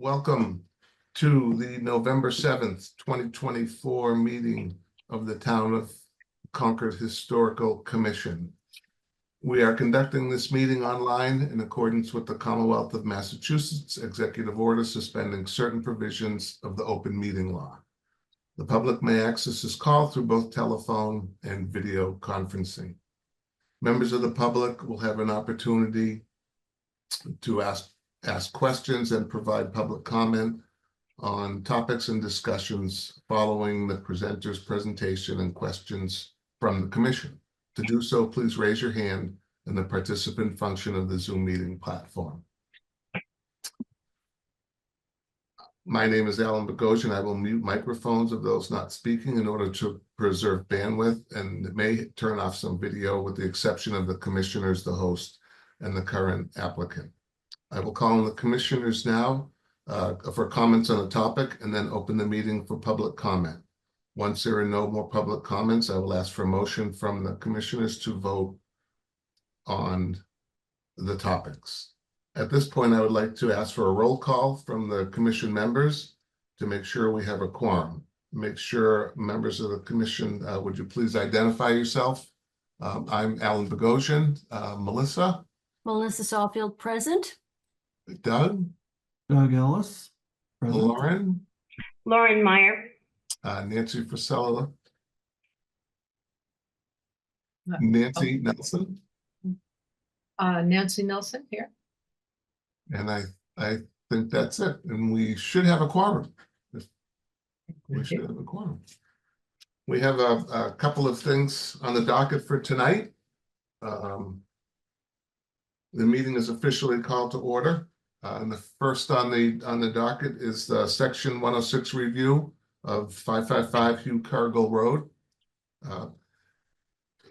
Welcome to the November 7th, 2024 meeting of the Town of Concord Historical Commission. We are conducting this meeting online in accordance with the Commonwealth of Massachusetts Executive Order suspending certain provisions of the open meeting law. The public may access this call through both telephone and video conferencing. Members of the public will have an opportunity to ask questions and provide public comment on topics and discussions following the presenter's presentation and questions from the commission. To do so, please raise your hand in the participant function of the Zoom meeting platform. My name is Alan Bogosian. I will mute microphones of those not speaking in order to preserve bandwidth, and it may turn off some video with the exception of the commissioners, the host, and the current applicant. I will call on the commissioners now for comments on the topic and then open the meeting for public comment. Once there are no more public comments, I will ask for a motion from the commissioners to vote on the topics. At this point, I would like to ask for a roll call from the commission members to make sure we have a quorum. Make sure members of the commission, would you please identify yourself? I'm Alan Bogosian. Melissa? Melissa Sawfield, present. Doug? Doug Ellis. Present. Lauren? Lauren Meyer. Nancy Frisella. Nancy Nelson. Nancy Nelson here. And I think that's it. And we should have a quorum. We should have a quorum. We have a couple of things on the docket for tonight. The meeting is officially called to order. And the first on the docket is the Section 106 review of 555 Hugh Cargill Road. And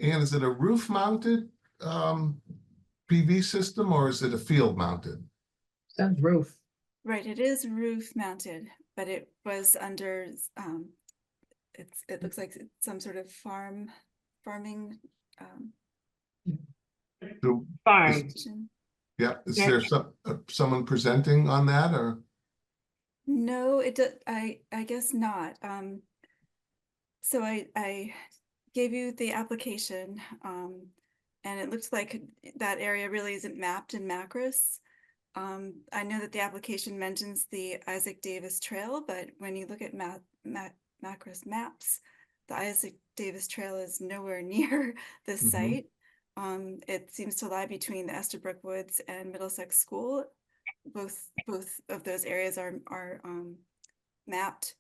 is it a roof-mounted PV system or is it a field-mounted? Sounds roof. Right, it is roof mounted, but it was under it looks like some sort of farming Farm. position. Yeah, is there someone presenting on that or? No, I guess not. So I gave you the application, and it looks like that area really isn't mapped in Macros. I know that the application mentions the Isaac Davis Trail, but when you look at Macros maps, the Isaac Davis Trail is nowhere near this site. It seems to lie between the Estabrook Woods and Middlesex School. Both of those areas are mapped,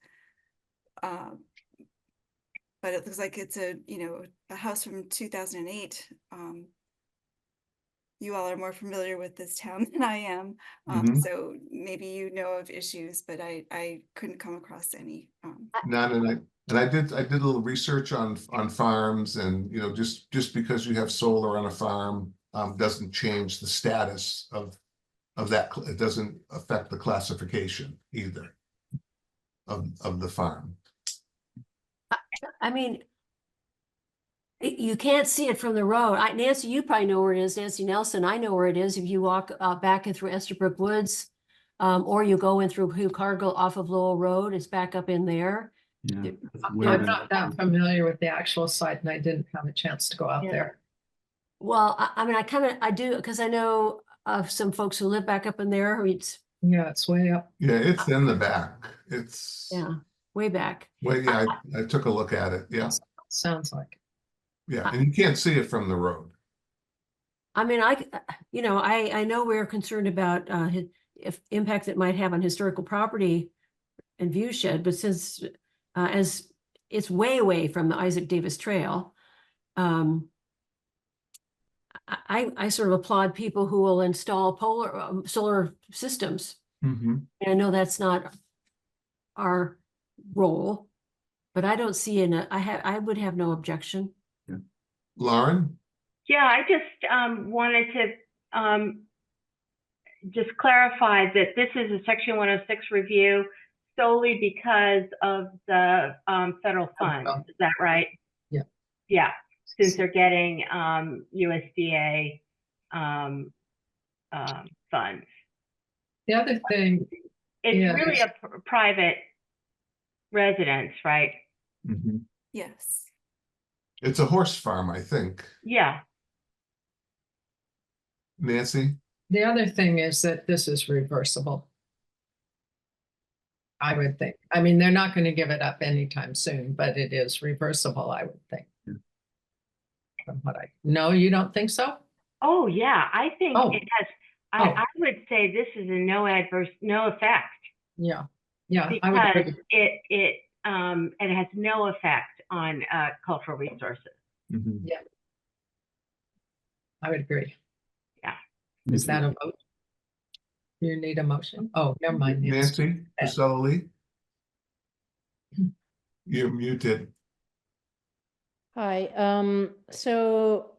but it looks like it's a house from 2008. You all are more familiar with this town than I am, so maybe you know of issues, but I couldn't come across any. I did a little research on farms, and just because you have solar on a farm doesn't change the status of that. It doesn't affect the classification either of the farm. I mean, you can't see it from the road. Nancy, you probably know where it is. Nancy Nelson, I know where it is. If you walk back in through Estabrook Woods, or you go in through Hugh Cargill off of Lowell Road, it's back up in there. Yeah, I'm not that familiar with the actual site, and I didn't have a chance to go out there. Well, I mean, I do, because I know of some folks who live back up in there. Yeah, it's way up. Yeah, it's in the back. It's way back. Well, yeah, I took a look at it. Yeah, Sounds like. Yeah, and you can't see it from the road. I mean, I know we're concerned about if impact it might have on historical property and viewshed, but since as it's way away from the Isaac Davis Trail, I sort of applaud people who will install solar systems. And I know that's not our role, but I don't see I would have no objection. Lauren? Yeah, I just wanted to just clarify that this is a Section 106 review solely because of the federal funds. Is that right? Yeah. Yeah, since they're getting USDA funds. The other thing it's Yeah, really a private residence, right? Mhm. Yes. It's a horse farm, I think. Yeah. Nancy? The other thing is that this is reversible. I would think. I mean, they're not going to give it up anytime soon, but it is reversible, I would think. From what no, you don't think so? Oh, yeah, I think Oh. it has, Oh. I would say this is a no effect. Yeah, yeah, I would Because agree. it has no effect on cultural resources. Mhm. I would agree. Me Is too. that a vote? You need a motion? Oh, never mind. Nancy, Priscilla Lee? You're muted. Hi, so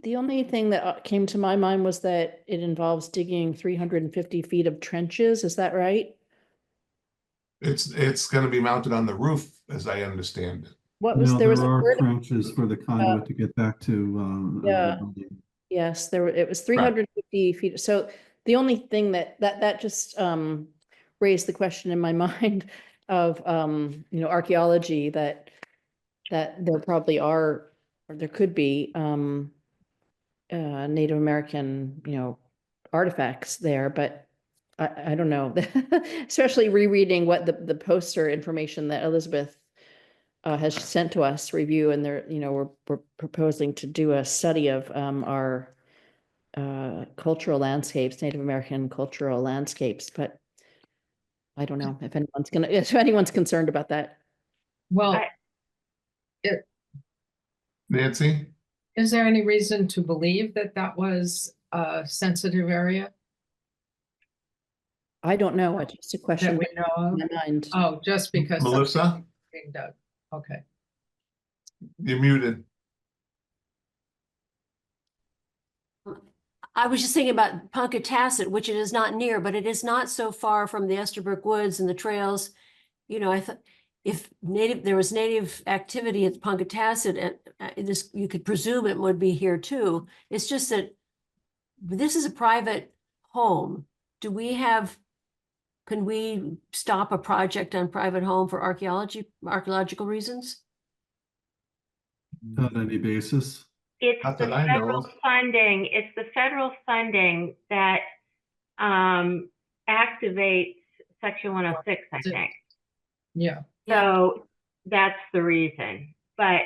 the only thing that came to my mind was that it involves digging 350 feet of trenches, is that right? It's gonna be mounted on the roof, as I understand it. What was, No, there was there a are word, trenches for the conduit to get back to. Yeah. building. yes, there were, it was 350 feet, so the only thing that just raised the question in my mind of archaeology that there probably are, or there could be Native American, artifacts there, but I don't know. Especially rereading what the poster information that Elizabeth has sent to us review, and they're, we're proposing to do a study of our cultural landscapes, Native American cultural landscapes, but I don't know if anyone's concerned about that. Well, Nancy? is there any reason to believe that that was a sensitive area I don't know. It's just a that question we know of? in my mind. Oh, just because. something Melissa, being dug. Okay. you're muted. I was just thinking about Punkatassett, which it is not near, but it is not so far from the Estabrook Woods and the trails. I thought if there was native activity at Punkatassett, you could presume it would be here too. It's just that this is a private home. Can we stop a project on private home for archaeological reasons? On any basis. It's Not the that I know federal of. funding, it's the federal funding that activates Section 106, I Six. think. Yeah. So that's the reason. But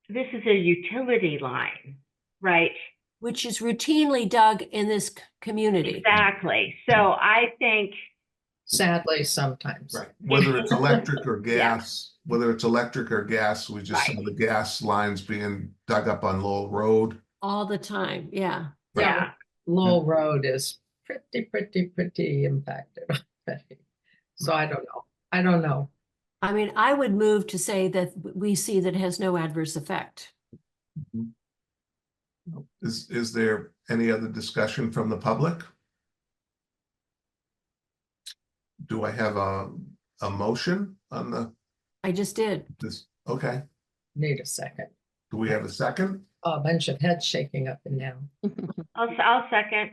this is a utility line, right? Which is routinely dug in this community. Exactly. So I think, Sadly, sometimes. Right, whether it's electric or Yeah. gas, we just saw Right. the gas lines being dug up on Lowell Road. All the time, yeah. yeah, Lowell Road is pretty impacted. So I don't know. I don't know. I mean, I would move to say that we see that it has no adverse effect. Is there any other discussion from the public? Do I have a motion on I just did. this? Okay, Need a second. do we have a second? A bunch of heads shaking up and down. I'll second.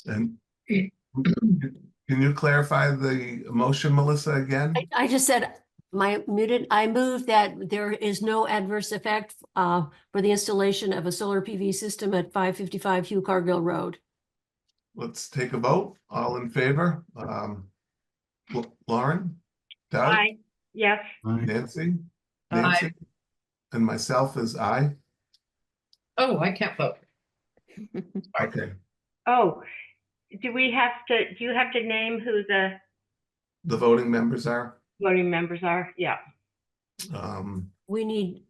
And can you clarify the motion, Melissa, again? I just said, I move that there is no adverse effect for the installation of a solar PV system at 555 Hugh Cargill Road. Let's take a vote. All in favor? Lauren? Doug? Aye. Yes. Aye. Nancy? Aye. Nancy? And myself is aye. Oh, I can't vote. Okay, Oh, do you have to name who the the voting members are, voting members are? Yeah. We need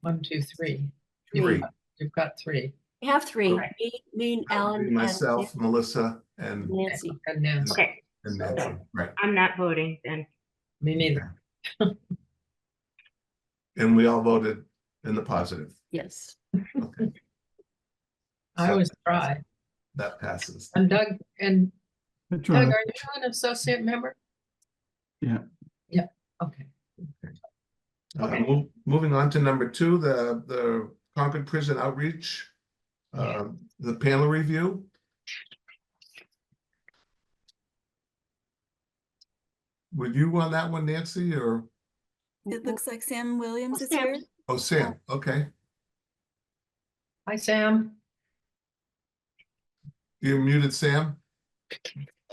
1, 2, 3. three. You've got 3. we have three, Okay. me, That would Alan, be and myself, Melissa, and Nancy. And Nancy. Okay. Nancy, right. I'm not voting then. Me neither. And we all voted in the positive. Yes. Okay, I always try. that passes. And Doug, I Doug, tried. are you an associate member? Yeah. Yeah, okay. Moving on to number 2, the Concord Prison Outreach. The panel review, were you on that one, Nancy, or, It looks like Sam Williams is Sam. here. oh, Sam, okay. Hi, Sam. You're muted, Sam. I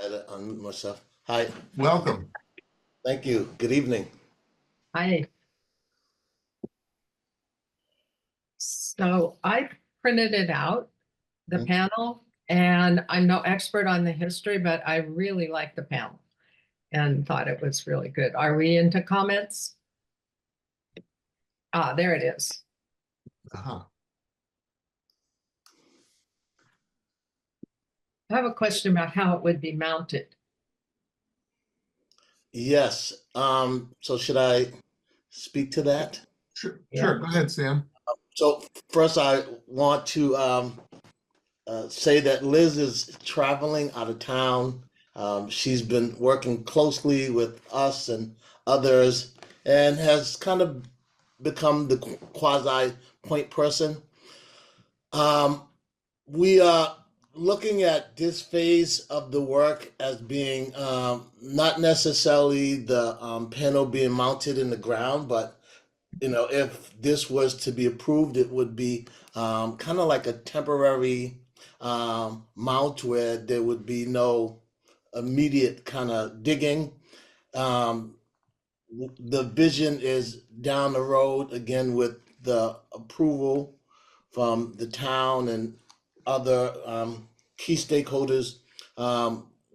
had to unmute myself. Hi, Welcome. thank you. Good evening. Hi. So I printed it out, the Mhm. panel, and I'm no expert on the history, but I really like the panel and thought it was really good. Are we into comments? Ah, there it is. Uh-huh. I have a question about how it would be mounted. Yes, so should I speak to that? Sure, Yeah. sure, go ahead, Sam. So first I want to say that Liz is traveling out of town. She's been working closely with us and others and has kind of become the quasi point person. We are looking at this phase of the work as being not necessarily the panel being mounted in the ground, but if this was to be approved, it would be kind of like a temporary mount where there would be no immediate kind of digging. The vision is down the road again with the approval from the town and other key stakeholders.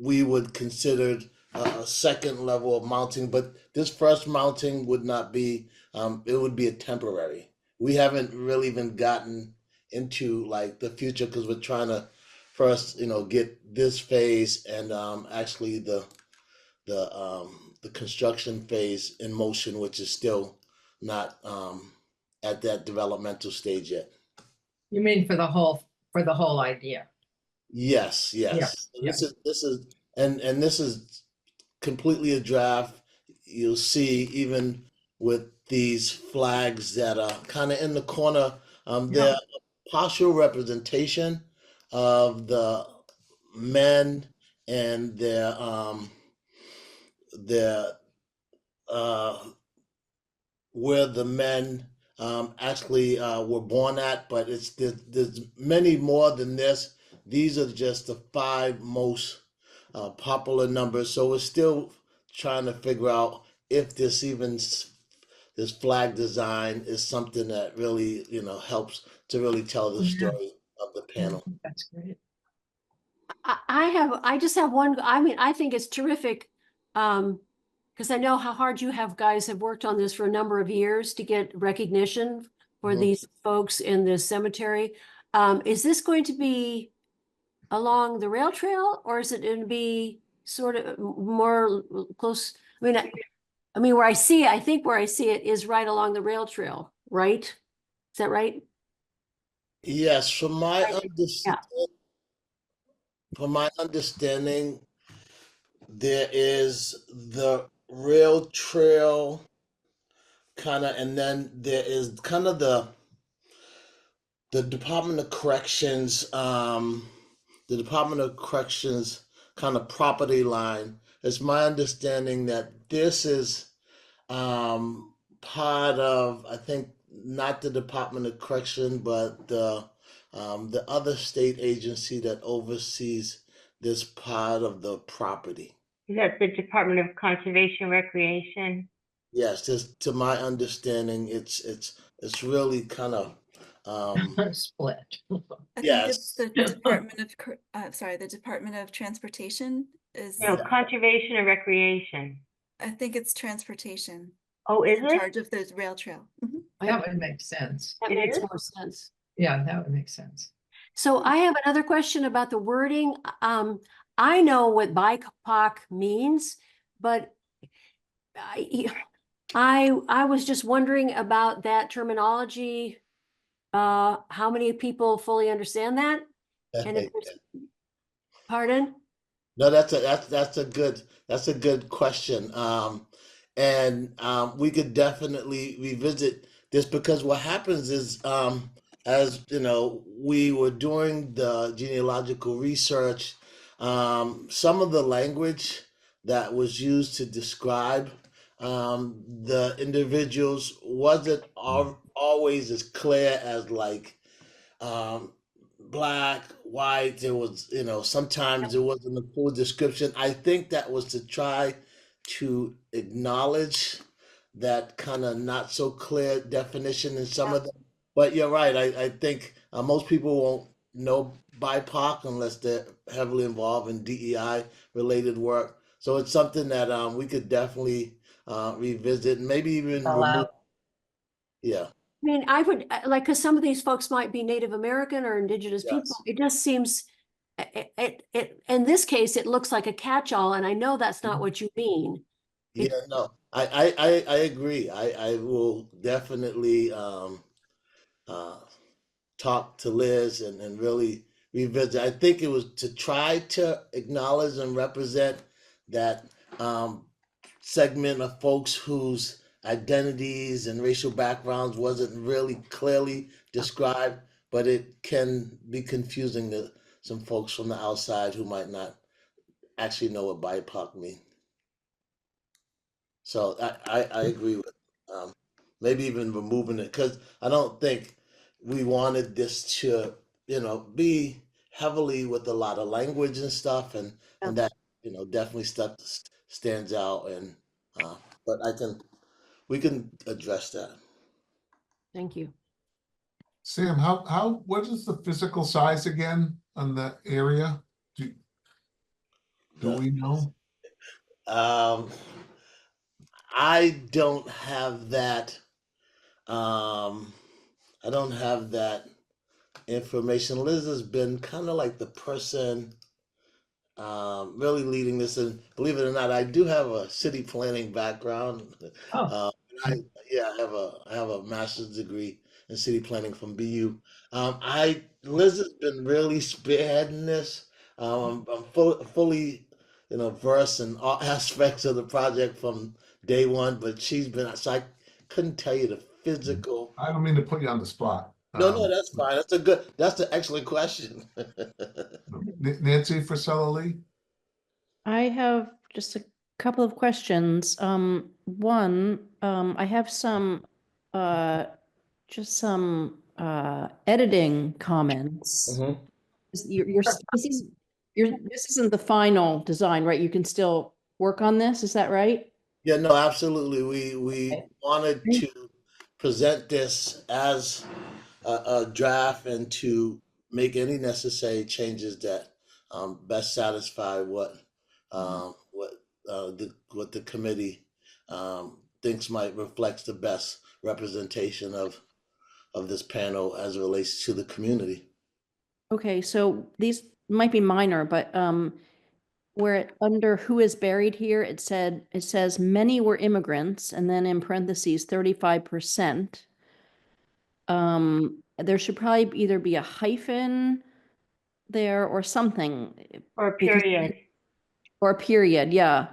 We would consider a second level of mounting, but this first mounting would not be, it would be a temporary. We haven't really even gotten into like the future because we're trying to first, get this phase and actually the construction phase in motion, which is still not at that developmental stage yet. You mean for the whole idea? Yes, yes. Yeah, This is and this is completely a draft. You'll see even with these flags that are kind of in the corner, they're a partial representation of the men and their where the men actually were born at, but there's many more than this. These are just the 5 most popular numbers. So we're still trying to figure out if this flag design is something that really helps to really tell the Yeah. story of the panel. That's great. I just have one, I mean, I think it's terrific. Because I know how hard you guys have worked on this for a number of years to get recognition for Mhm. these folks in the cemetery. Is this going to be along the rail trail, or is it going to be sort of more close? I mean, I think where I see it is right along the rail trail, right? Is that right? Yes, from my Yeah. understanding, there is the rail trail kind of, and then there is kind of the Department of Corrections, kind of property line. It's my understanding that this is part of, I think, not the Department of Correction, but the other state agency that oversees this part of the property. Is that the Department of Conservation Recreation? Yes, just to my understanding, it's really kind of Split. I think Yes. it's the Department of, the Department of Transportation is, No, Conservation and Recreation. I think it's transportation. Oh, is In it? charge of the rail trail. Mhm. That would make sense. That It makes is? more sense. Yeah, that would make sense. So I have another question about the wording. I know what BIPOC means, but I was just wondering about that terminology. How many people fully understand that? And if there's- Pardon? No, that's a good question. And we could definitely revisit this because what happens is as you know, we were doing the genealogical research. Some of the language that was used to describe the individuals wasn't always as clear as like black, white. There was, sometimes there wasn't a full description. I think that was to try to acknowledge that kind of not so clear definition in some of them. But you're right. I think most people won't know BIPOC unless they're heavily involved in DEI related work. So it's something that we could definitely revisit and maybe even Spell remove. out. Yeah. I mean, I would like, because some of these folks might be Native American or indigenous people. Yes. It just seems, in this case, it looks like a catch-all, and I know that's not what you mean. Yeah, no, I agree. I will definitely talk to Liz and really revisit. I think it was to try to acknowledge and represent that segment of folks whose identities and racial backgrounds wasn't really clearly described, but it can be confusing to some folks from the outside who might not actually know what BIPOC means. So I agree with maybe even removing it, because I don't think we wanted this to be heavily with a lot of language and stuff, and that definitely stuff stands out, and but we can address that. Thank you. Sam, what is the physical size again on the area? Do we know? I don't have that. I don't have that information. Liz has been kind of like the person really leading this, and believe it or not, I do have a city planning background. Oh. I have a master's degree in city planning from BU. Liz has been really spearheading this. I'm fully versed in all aspects of the project from day one, but she's been, so I couldn't tell you the physical. I don't mean to put you on the spot. No, that's fine. That's an excellent question. Nancy Frisella Lee? I have just a couple of questions. One, I have some, just some editing comments. Mhm. This isn't the final design, right? You can still work on this, is that right? Yeah, no, absolutely. We wanted to present this as a draft and to make any necessary changes that best satisfy what the committee thinks might reflect the best representation of this panel as it relates to the community. Okay, so these might be minor, but where under who is buried here, it says many were immigrants, and then in parentheses 35%. There should probably either be a hyphen there or something. Or because- period. Or a period, yeah.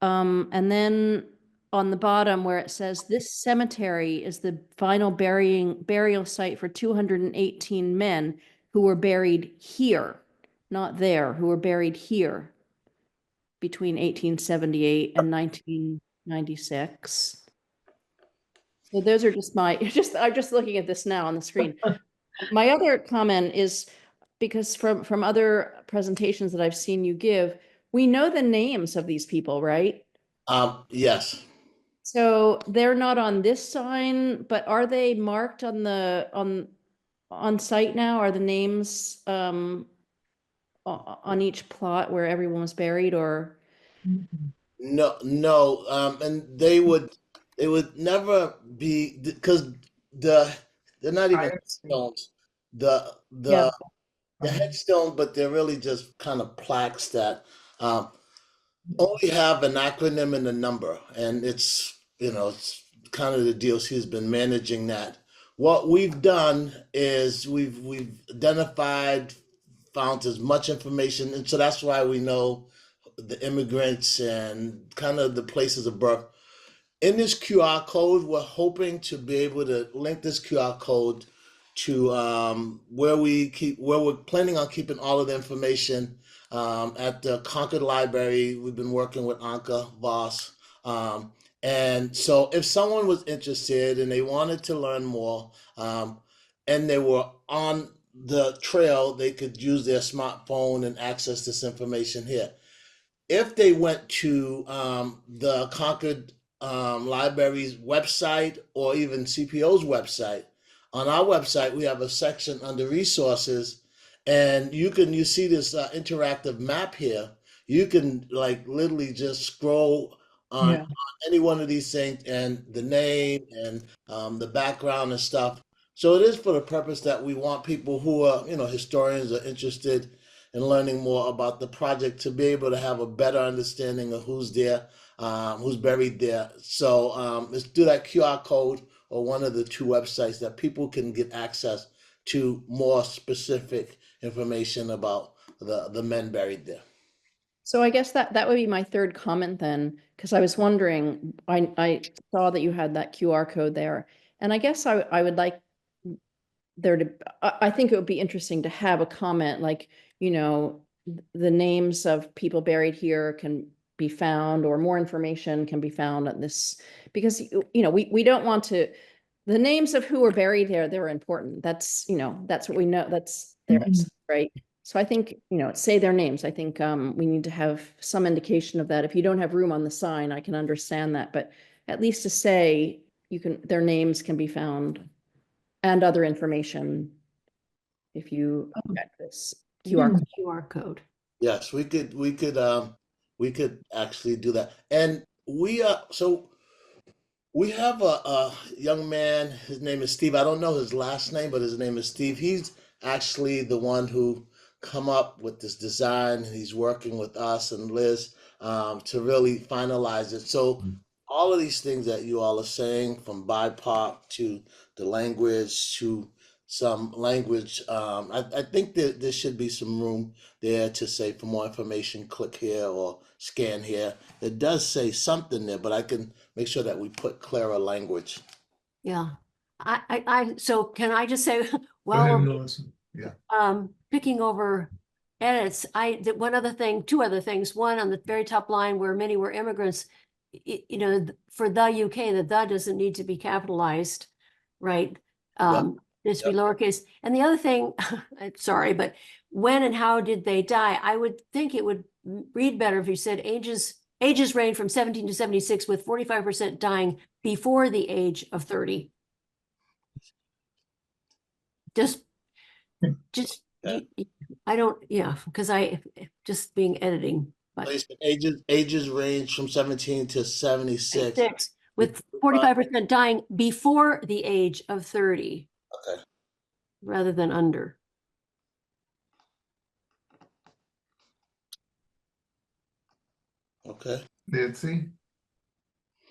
And then on the bottom where it says this cemetery is the final burial site for 218 men who were buried here, not there, who were buried here between 1878 and 1996. So those are just I'm just looking at this now on the screen. My other comment is because from other presentations that I've seen you give, we know the names of these people, right? Yes. So they're not on this sign, but are they marked on on site now? Are the names on each plot where everyone was buried, or? No, and they would never be, because they're not even headstones. The headstone, but they're really just kind of plaques that only have an acronym and a number, and it's kind of the DOC has been managing that. What we've done is we've identified, found as much information, and so that's why we know the immigrants and kind of the places of birth. In this QR code, we're hoping to be able to link this QR code to where we're planning on keeping all of the information at the Concord Library. We've been working with Anka Voss. And so if someone was interested and they wanted to learn more, and they were on the trail, they could use their smartphone and access this information here. If they went to the Concord Library's website or even CPO's website, on our website, we have a section under resources, and you see this interactive map here. You can like literally just scroll on, Yeah. on any one of these things and the name and the background and stuff. So it is for the purpose that we want people who are, historians are interested in learning more about the project to be able to have a better understanding of who's there, who's buried there. So let's do that QR code or one of the two websites that people can get access to more specific information about the men buried there. So I guess that would be my third comment then, because I was wondering, I saw that you had that QR code there. And I guess I would like there to, I think it would be interesting to have a comment like, the names of people buried here can be found, or more information can be found on this, because, we don't want to, the names of who are buried there, they're important. That's, that's what we know, that's theirs, right? So I think, say their names. I think we need to have some indication of that. If you don't have room on the sign, I can understand that, but at least to say their names can be found and other information if you get this QR code. QR code. Yes, we could actually do that. And we have a young man, his name is Steve. I don't know his last name, but his name is Steve. He's actually the one who come up with this design, and he's working with us and Liz to really finalize it. So all of these things that you all are saying, from BIPOC to the language to some language, I think that there should be some room there to say, for more information, click here or scan here. It does say something there, but I can make sure that we put clearer language. Yeah. So can I just say, Go while ahead, we're Melissa. Yeah. picking over edits, two other things. One, on the very top line where many were immigrants, for the UK, the doesn't need to be capitalized, right? It should be lowercase. And the other thing, I'm sorry, but when and how did they die? I would think it would read better if you said ages range from 17 to 76, with 45% dying before the age of 30. Just I don't, because just being editing, but Ages range from 17 to 76. With 45% dying before the age of 30. Okay. Rather than under. Okay. Nancy?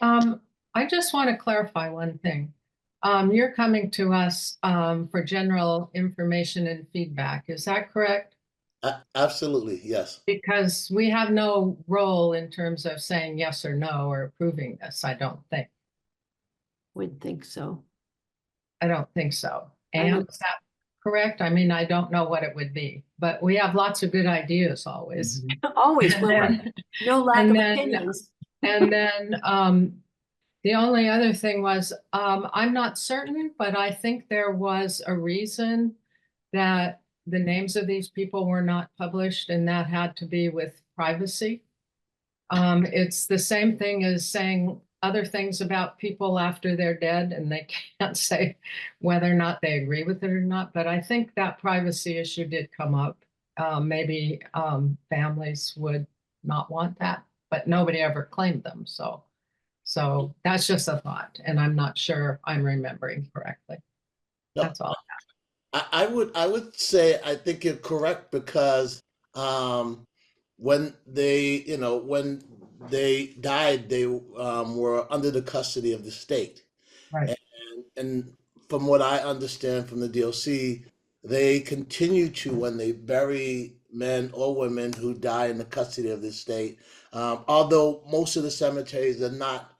I just want to clarify one thing. You're coming to us for general information and feedback. Is that correct? Absolutely, yes. Because we have no role in terms of saying yes or no or approving this, I don't think. Would think so. I don't think so. I And would- is that correct? I mean, I don't know what it would be, but we have lots of good ideas always. Always, And will then- no lack and of then- opinions. And then the only other thing was, I'm not certain, but I think there was a reason that the names of these people were not published, and that had to be with privacy. It's the same thing as saying other things about people after they're dead, and they can't say whether or not they agree with it or not. But I think that privacy issue did come up. Maybe families would not want that, but nobody ever claimed them. So that's just a thought, and I'm not sure I'm remembering correctly. No, That's all. I would say I think you're correct, because when they died, they were under the custody of the state. Right. And from what I understand from the DOC, they continue to, when they bury men or women who die in the custody of the state, although most of the cemeteries are not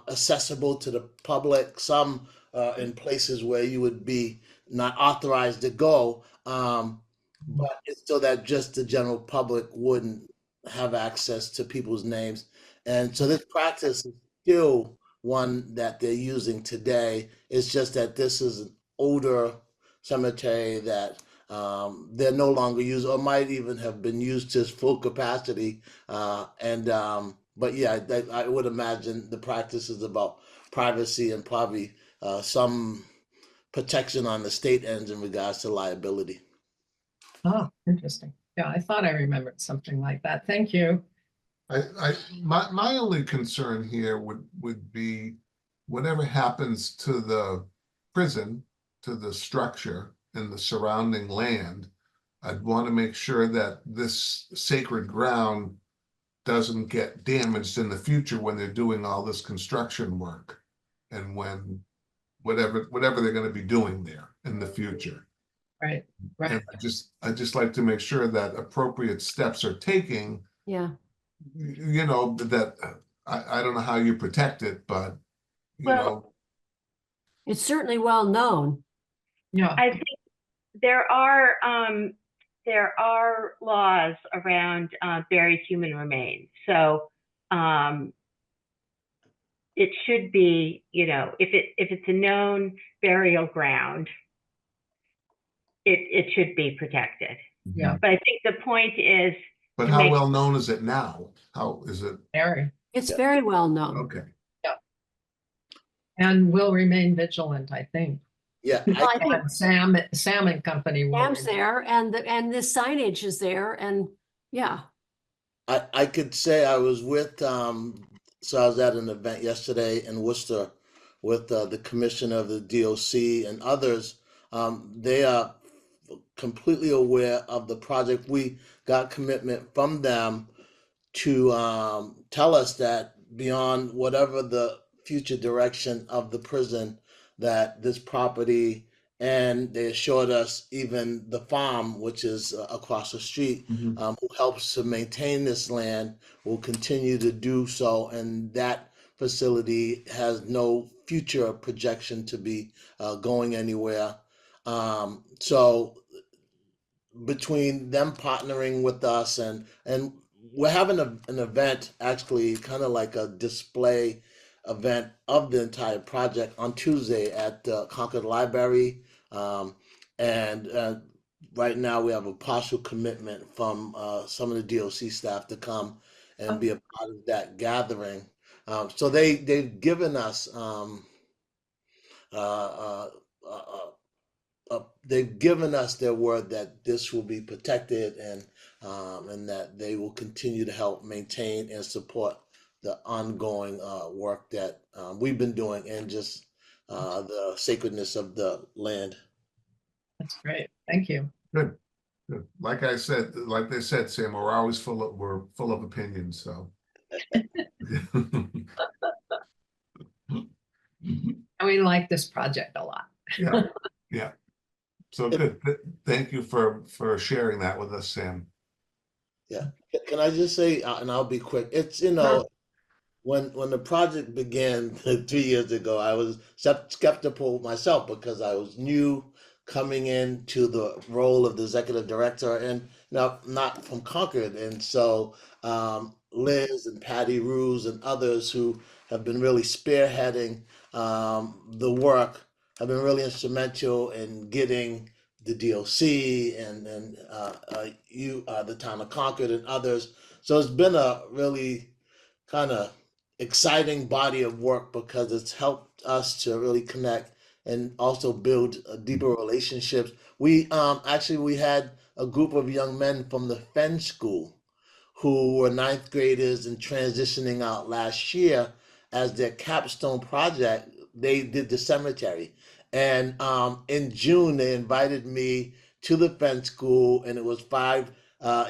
accessible to the public, some in places where you would be not authorized to go. But it's so that just the general public wouldn't have access to people's names. And so this practice is still one that they're using today. It's just that this is an older cemetery that they're no longer used, or might even have been used to its full capacity. But yeah, I would imagine the practice is about privacy and probably some protection on the state ends in regards to liability. Oh, interesting. Yeah, I thought I remembered something like that. Thank you. My only concern here would be whatever happens to the prison, to the structure and the surrounding land. I'd want to make sure that this sacred ground doesn't get damaged in the future when they're doing all this construction work, and when whatever they're going to be doing there in the future. Right, right. And I just like to make sure that appropriate steps are taken. Yeah. You know, that I don't know how you protect it, but you Well, know, It's certainly well known. Yeah, I think there are laws around buried human remains. So it should be, you know, if it's a known burial ground, it should be protected. yeah, But I think the point is, but to how make- well known is it now? How is it? very. It's Yeah. very well known. Okay. And will remain vigilant, I think. Yeah, Well, I think And Salmon Company. will Sam's remain- there and the signage is there and yeah. I could say I was with, so I was at an event yesterday in Worcester with the commissioner of the DOC and others. They are completely aware of the project. We got commitment from them to tell us that beyond whatever the future direction of the prison, that this property, and they assured us even the farm, which is across the street, Mhm. who helps to maintain this land, will continue to do so, and that facility has no future projection to be going anywhere. So between them partnering with us and we're having an event, actually kind of like a display event of the entire project on Tuesday at Concord Library. And right now we have a partial commitment from some of the DOC staff to come and be a part of that gathering. So they've given us they've given us their word that this will be protected, and that they will continue to help maintain and support the ongoing work that we've been doing, and just the sacredness of the land. That's great. Thank you. Good. Good. Like they said, Sam, we're full of opinions, so. And we like this project a lot. Yeah, yeah. So good. Thank you for sharing that with us, Sam. Can I just say, and I'll be quick, it's, Sure. when the project began 3 years ago, I was skeptical myself because I was new coming into the role of the executive director, and not from Concord. And so Liz and Patty Ruse and others who have been really spearheading the work have been really instrumental in getting the DOC and the town of Concord and others. So it's been a really kind of exciting body of work, because it's helped us to really connect and also build deeper relationships. We had a group of young men from the Fenn School who were ninth graders and transitioning out last year. As their capstone project, they did the cemetery. And in June, they invited me to the Fenn School, and it was 5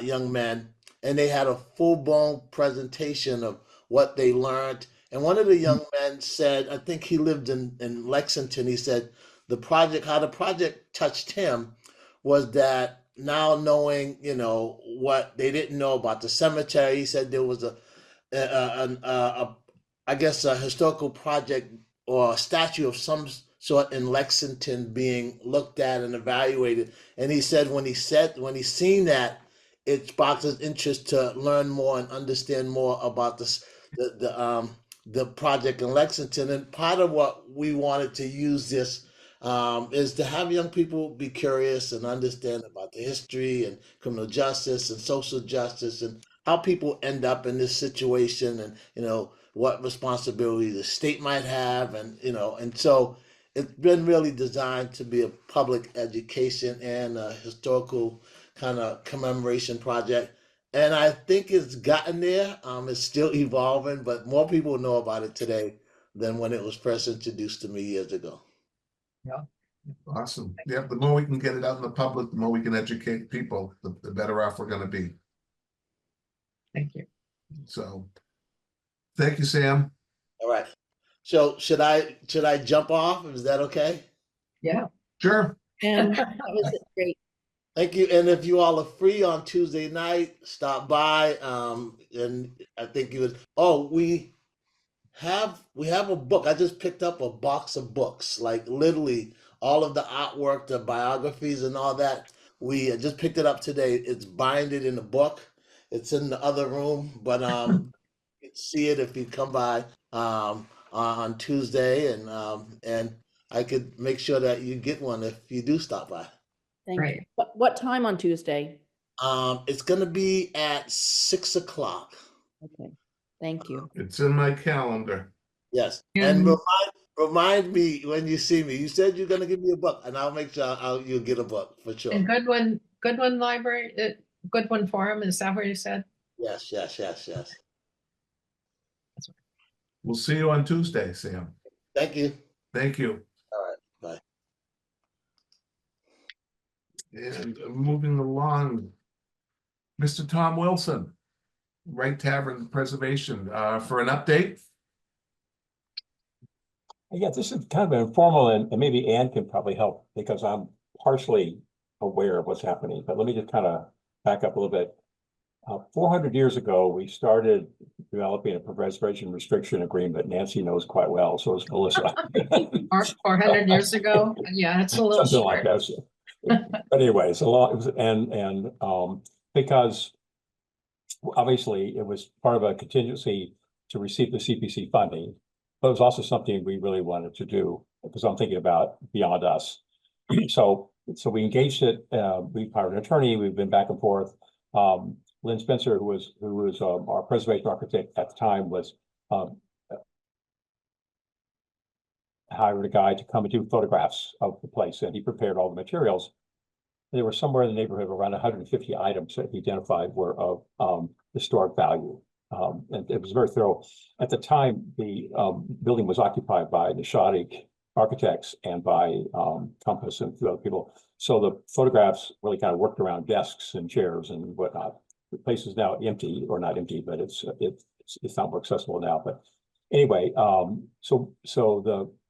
young men, and they had a full-blown presentation of what they learned. And one of the young men said, I think he lived in Lexington, he said how the project touched him was that now knowing, what they didn't know about the cemetery, he said there was a historical project or a statue of some resort in Lexington being looked at and evaluated. And he said when he seen that, it sparked his interest to learn more and understand more about the project in Lexington. And part of what we wanted to use this is to have young people be curious and understand about the history and criminal justice and social justice and how people end up in this situation, and what responsibility the state might have, and and so it's been really designed to be a public education and a historical kind of commemoration project. And I think it's gotten there. It's still evolving, but more people know about it today than when it was first introduced to me years ago. Awesome. Yeah, the more we can get it out in the public, the more we can educate people, the better off we're gonna be. Thank you. So, thank you, Sam. All right. So should I jump off? Is that okay? Yeah. Sure. And that was great. Thank you. And if you all are free on Tuesday night, stop by. And I think we have a book. I just picked up a box of books, like literally all of the artwork, the biographies and all that. We just picked it up today. It's binded in a book. It's in the other room, but you can see it if you come by on Tuesday, and I could make sure that you get one if you do stop by. Thank you. Right. What time on Tuesday? It's gonna be at 6 o'clock. Okay, thank you. It's in my calendar. Yes, And- and remind me when you see me. You said you're gonna give me a book, and I'll make sure you'll get a book for sure. And Goodwin Library, Goodwin Forum, is that what you said? Yes. We'll see you on Tuesday, Sam. Thank you. Thank you. All right, bye. And moving along, Mr. Tom Wilson, Wright Tavern Preservation, for an update. Yeah, this is kind of informal, and maybe Ann can probably help because I'm partially aware of what's happening, but let me just kind of back up a little bit. 400 years ago, we started developing a preservation restriction agreement. Nancy knows quite well, so is Melissa. 400 years ago? Yeah, it's a little Something like short. that. But anyway, it's a lot, because obviously it was part of a contingency to receive the CPC funding, but it was also something we really wanted to do because I'm thinking about beyond us. So we engaged it. We hired an attorney. We've been back and forth. Lynn Spencer, who was our preservation architect at the time, was hired a guy to come and do photographs of the place, and he prepared all the materials. There were somewhere in the neighborhood of around 150 items that he identified were of historic value. And it was very thorough. At the time, the building was occupied by Nishadi architects and by Compass and a few other people. So the photographs really kind of worked around desks and chairs and whatnot. The place is now empty, or not empty, but it's not more accessible now. But anyway,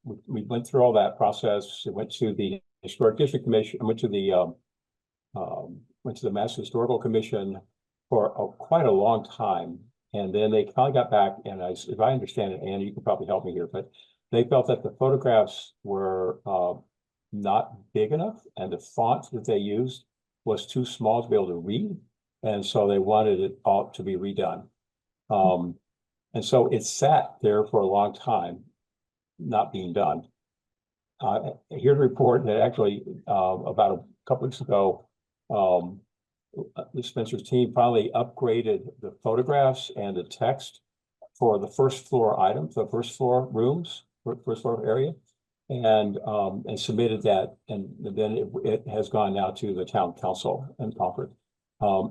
we went through all that process. It went to the Historic District Commission. I went to the Mass Historical Commission for quite a long time, and then they finally got back. And if I understand it, Annie, you can probably help me here, but they felt that the photographs were not big enough, and the font that they used was too small to be able to read. And so they wanted it all to be redone. And so it sat there for a long time, not being done. Here to report that actually about a couple weeks ago, the Spencer's team finally upgraded the photographs and the text for the first floor items, the first floor rooms, first floor area, and submitted that. And then it has gone now to the town council in Concord.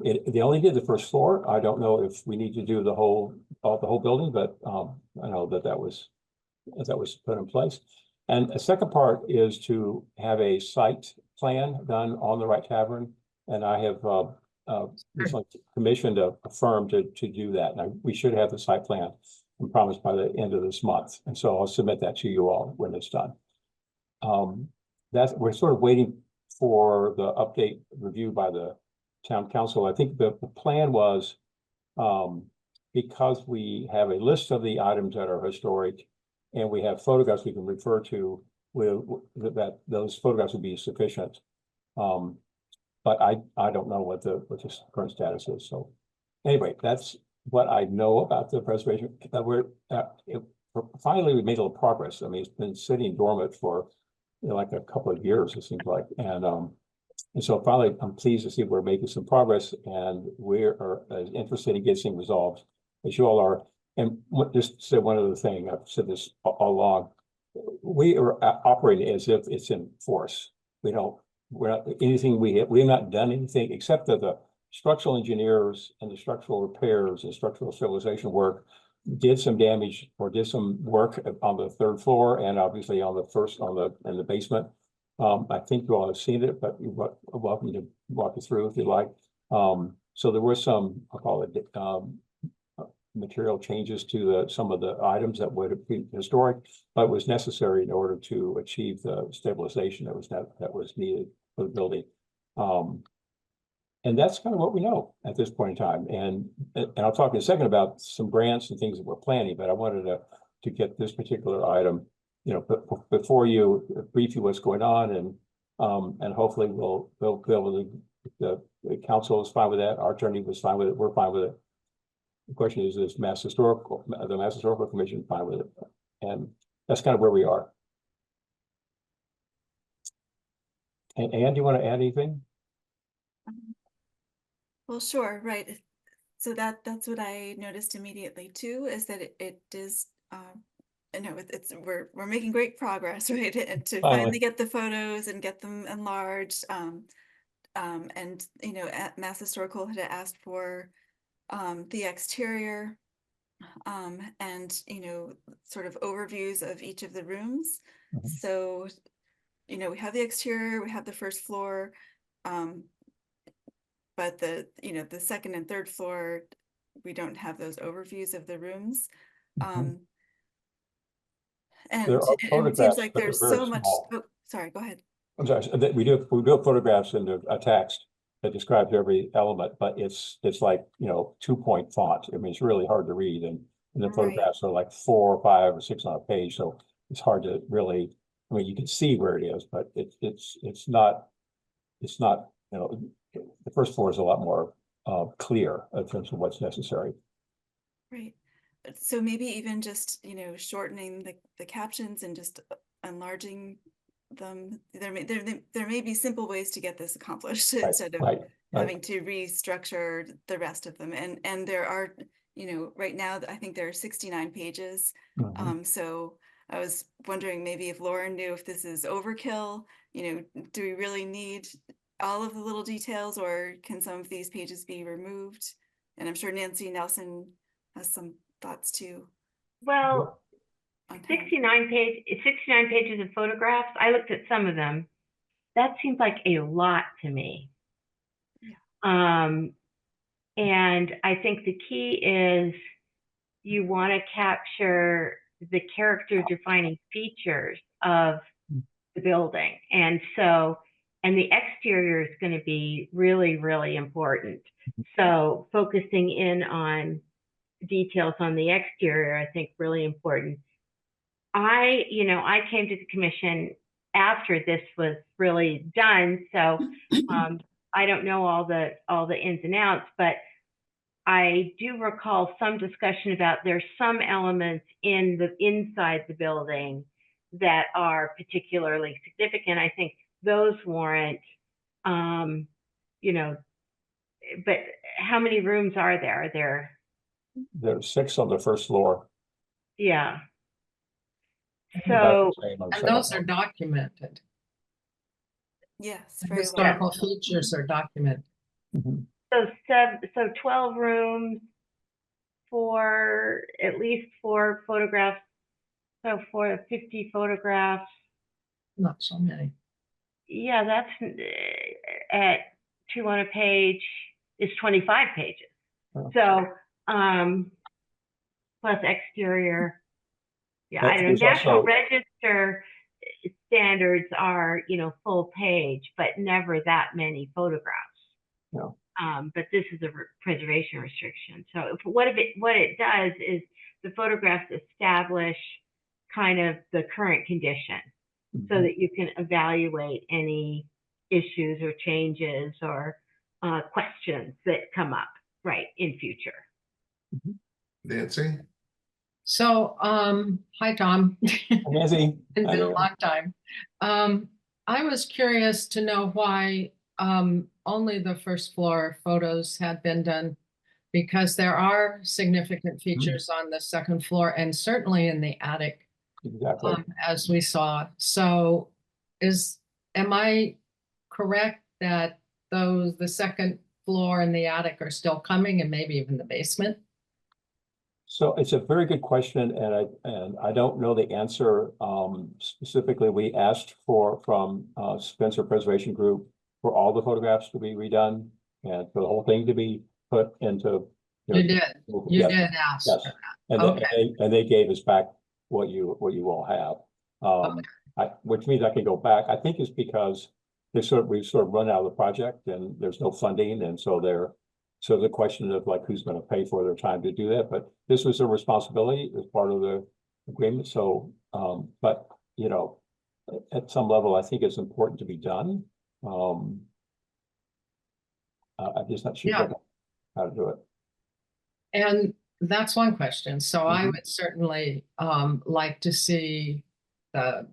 They only did the first floor. I don't know if we need to do the whole building, but I know that was put in place. And a second part is to have a site plan done on the Wright Tavern, and I have recently commissioned a firm to do that. And we should have the site plan, I promise, by the end of this month. And so I'll submit that to you all when it's done. We're sort of waiting for the update review by the town council. I think the plan was, because we have a list of the items that are historic and we have photographs we can refer to, that those photographs would be sufficient. But I don't know what the current status is. So anyway, that's what I know about the preservation. Finally, we made a little progress. I mean, it's been sitting dormant for like a couple of years, it seems like, and so finally, I'm pleased to see we're making some progress, and we are as interested in getting resolved as you all are. And just to say one other thing, I've said this all along, we are operating as if it's in force. We're not anything, we have not done anything except that the structural engineers and the structural repairs and structural stabilization work did some damage or did some work on the third floor and obviously on the first, in the basement. I think you all have seen it, but you're welcome to walk you through if you like. So there were some, I'll call it, material changes to some of the items that would be historic, but was necessary in order to achieve the stabilization that was needed for the building. And that's kind of what we know at this point in time. And I'll talk in a second about some grants and things that we're planning, but I wanted to get this particular item, before you, brief you what's going on, and hopefully we'll be able to, the council is fine with that, our attorney was fine with it, we're fine with it. The question is the Mass Historical Commission fine with it? And that's kind of where we are. And Ann, do you want to add anything? Well, sure, right. So that's what I noticed immediately too, is that it is, we're making great progress, right? And to finally get the photos and get them enlarged. And Mass Historical had asked for the exterior and sort of overviews of each of the rooms. Mhm. So we have the exterior, we have the first floor, but the second and third floor, we don't have those overviews of the rooms. Mhm. And There are it seems photographs, like but they're there's very so much. small. Oh, sorry, go ahead. I'm sorry, we do photographs in a text that describes every element, but it's like 2-point font. I mean, it's really hard to read, and the Right. photographs are like 4 or 5 or 6 on a page, so it's hard to really. I mean, you can see where it is, but it's not. The first floor is a lot more clear in terms of what's necessary. Right. So maybe even just, shortening the captions and just enlarging them. There may be simple ways to get this accomplished instead of having to restructure the rest of them. And there are, right now, I think there are 69 pages. Mhm. So I was wondering maybe if Lauren knew if this is overkill, do we really need all of the little details, or can some of these pages be removed? And I'm sure Nancy Nelson has some thoughts too. Well, on how- 69 pages of photographs. I looked at some of them. That seems like a lot to me. Yeah. And I think the key is you want to capture the character defining features of the building. And the exterior is going to be really, really important. So focusing in on details on the exterior, I think really important. I came to the commission after this was really done. So I don't know all the ins and outs, but I do recall some discussion about there's some elements inside the building that are particularly significant. I think those warrant, but how many rooms are there? There's 6 on the first floor. Yeah. About So, the same on the And second those floor. are documented. Yes, The very well. historical features are documented. Mhm. so 12 rooms for at least 4 photographs. So for 50 photographs. Not so many. Yeah, that's at 2 on a page is 25 pages. Oh. So, plus exterior. Yeah, But I don't know. there's National also- Register standards are, full page, but never that many photographs. No. But this is a preservation restriction. So what it does is the photographs establish kind of the current condition. so Mhm. that you can evaluate any issues or changes or questions that come up, right, in future. Nancy? So, hi, Tom. Nancy? It's I been a know. long time. I was curious to know why only the first floor photos had been done, because there are significant features on the second floor and certainly in the attic, Exactly. as we saw. So am I correct that the second floor and the attic are still coming, and maybe even the basement? So it's a very good question, and I don't know the answer. Specifically, we asked from Spencer Preservation Group for all the photographs to be redone and for the whole thing to be put into. You did. You Yes, did ask yes. for And Okay. they gave us back what you all have. Which means I can go back. I think it's because we've sort of run out of the project and there's no funding, and so the question of like who's going to pay for their time to do that, but this was a responsibility as part of the agreement. So, but you know, at some level, I think it's important to be done. I'm just not sure Yeah. how to do it. And that's one question. So I Mhm. would certainly like to see the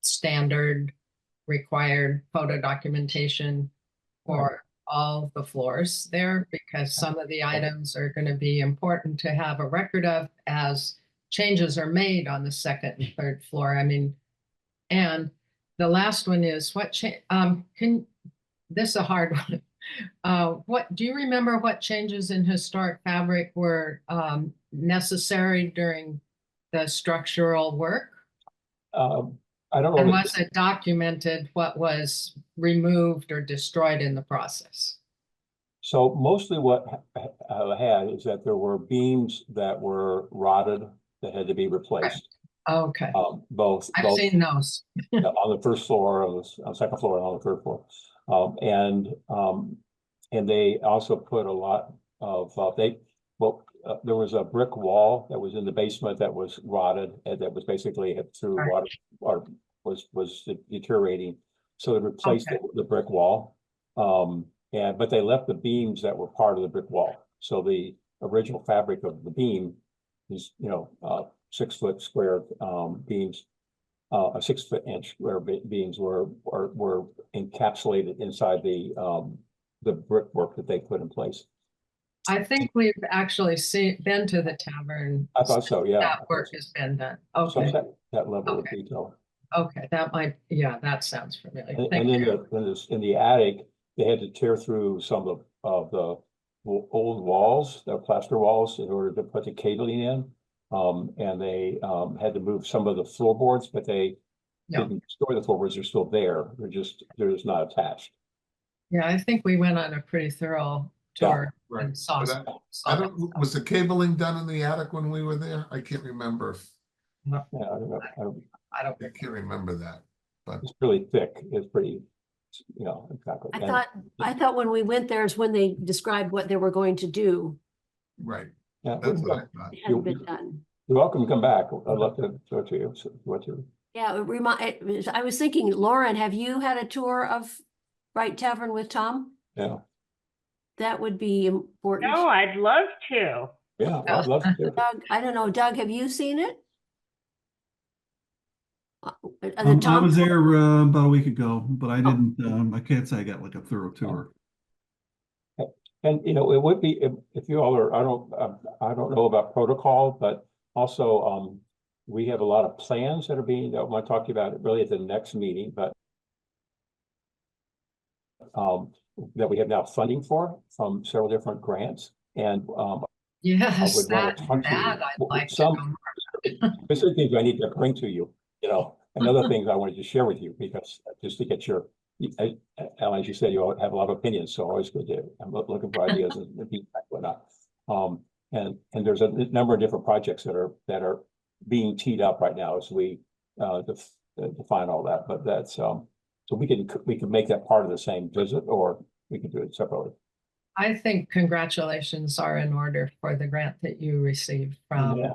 standard required photo documentation for all the floors there, because some of the items are going to be important to have a record of as changes are made on the second and third floor. I mean, and the last one is this is a hard one. What do you remember what changes in historic fabric were necessary during the structural work? I don't know. And that- was it documented what was removed or destroyed in the process? So mostly what I had is that there were beams that were rotted that had to be replaced. Okay, Both I've seen those. on the first floor, on the second floor, and on the third floor. And they also put a lot of there was a brick wall that was in the basement that was rotted and that was basically through Right. water or was deteriorating. So they replaced Okay. the brick wall. But they left the beams that were part of the brick wall. So the original fabric of the beam is 6 foot square beams. 6 foot inch square beams were encapsulated inside the brickwork that they put in place. I think we've actually been to the tavern. I thought so, yeah. That work has been done. So Okay, that level of Okay. detail. okay, that sounds familiar. And Thank then you. in the attic, they had to tear through some of the old walls, the plaster walls, in order to put the cabling in. And they had to move some of the floorboards, but they Yeah. didn't destroy the floorboards. They're still there. They're just not attached. Yeah, I think we went on a pretty thorough tour Right. and saw. But saw I that don't, stuff. was the cabling done in the attic when we were there? I can't remember. Yeah, I don't know. I don't. I can't remember that, but It's really thick. It's pretty, exactly. I thought when we went there is when they described what they were going to do. right, Yeah, that's what I thought. It hadn't been done. You're welcome to come back. I'd love to show it to you if you want to. Yeah, I was thinking, Lauren, have you had a tour of Wright Tavern with Tom? Yeah, That would be important. No, I'd love to. yeah, I'd love to. Doug, I don't know, Doug, have you seen it? The I Tom, was there about a week ago, but I didn't, I can't say I got like a thorough tour. And, it would be, if you all are, I don't know about protocol, but also, we have a lot of plans that I want to talk to you about really at the next meeting, but that we have now funding for from several different grants. And Yes, would wanna that talk to you. I'd like to Some- know. there's certain things I need to bring to you, and other things I wanted to share with you, because just to get your, Alan, as you said, you have a lot of opinions, so always good to, I'm looking for ideas and feedback, whatnot. And there's a number of different projects that are being teed up right now as we define all that, but that's, so we can make that part of the same visit, or we can do it separately. I think congratulations are in order for the grant that you received from Yeah.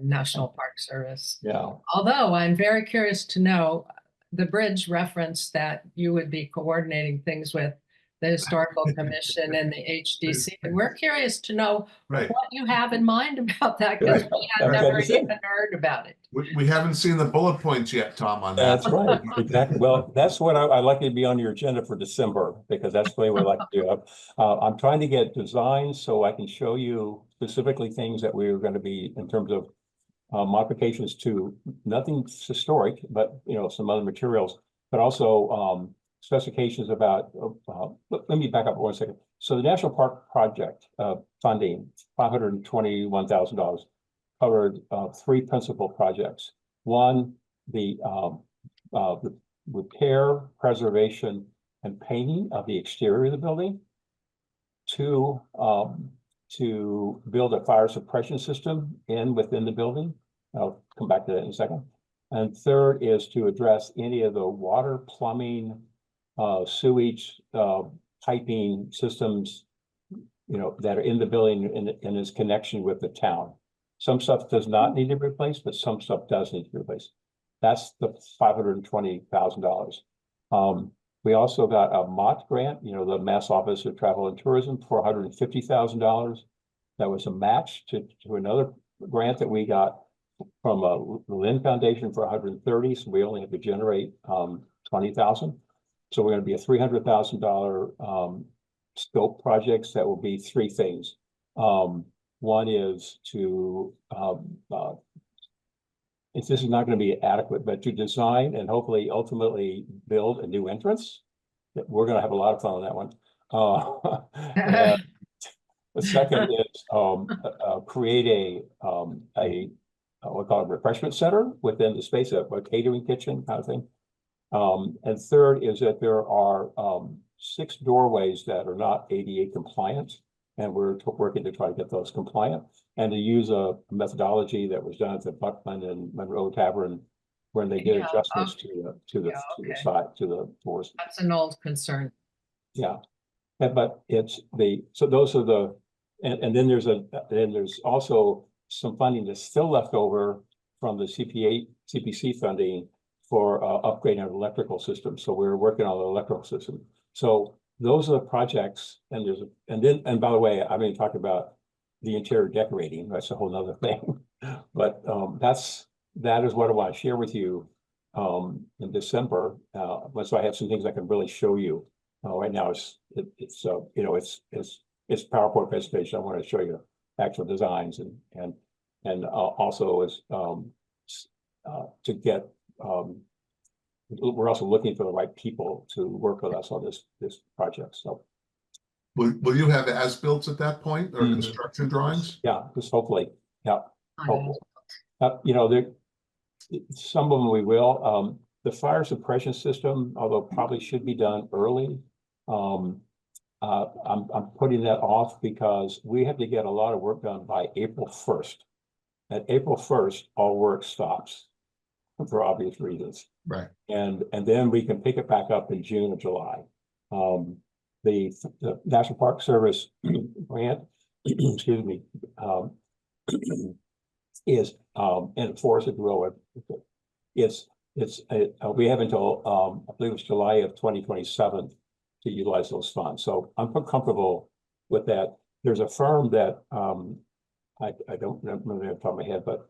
National Park Service. Yeah. Although I'm very curious to know, the bridge referenced that you would be coordinating things with the Historical Commission and the HDC. And we're curious to know Right. what you have in mind about that, because Right. we had Okay, never that's it. even heard about it. We haven't seen the bullet points yet, Tom, on that. That's right, exactly. Well, that's what I'd like to be on your agenda for December, because that's the way we like to do it. I'm trying to get designs so I can show you specifically things that we're going to be in terms of modifications to nothing historic, but some other materials, but also specifications about. Let me back up 1 second. So the National Park Project funding, $521,000, covered 3 principal projects. One, the repair, preservation, and painting of the exterior of the building. 2, to build a fire suppression system within the building. I'll come back to that in a second. And 3rd is to address any of the water, plumbing, sewage, piping systems, that are in the building in its connection with the town. Some stuff does not need to be replaced, but some stuff does need to be replaced. That's the $520,000. We also got a MOT grant, the Mass Office of Travel and Tourism, for $150,000. That was a match to another grant that we got from the Lynn Foundation for $130,000. So we only have to generate $20,000. So we're going to be a $300,000 scope projects that will be 3 things. One is to, this is not going to be adequate, but to design and hopefully ultimately build a new entrance. We're going to have a lot of fun on that one. And the second is create a we call it refreshment center within the space, a catering kitchen kind of thing. And 3rd is that there are 6 doorways that are not ADA compliant, and we're working to try to get those compliant, and to use a methodology that was done at the Buckland and Monroe Tavern when they did Yeah, adjustments to the okay. side, to the doors. That's an old concern. Yeah, but it's so those are the, and then there's also some funding that's still left over from the CPC funding for upgrading our electrical system. So we're working on the electrical system. So those are the projects, and by the way, I mean, talk about the interior decorating. That's a whole nother thing. But that is what I want to share with you in December. So I have some things I can really show you. Right now, it's PowerPoint presentation. I want to show you actual designs and also is to get. We're also looking for the right people to work with us on this project. So, Will you have as-built at that point, or Mhm. construction drawings? yeah, just hopefully, yeah, hopefully. Some of them we will. The fire suppression system, although probably should be done early, I'm putting that off because we have to get a lot of work done by April 1st. At April 1st, all work stops for obvious reasons. Right. And then we can pick it back up in June or July. The National Park Service grant, excuse me, is in force, if you will. We have until I believe it's July of 2027 to utilize those funds. So I'm comfortable with that. There's a firm that I don't remember off the top of my head, but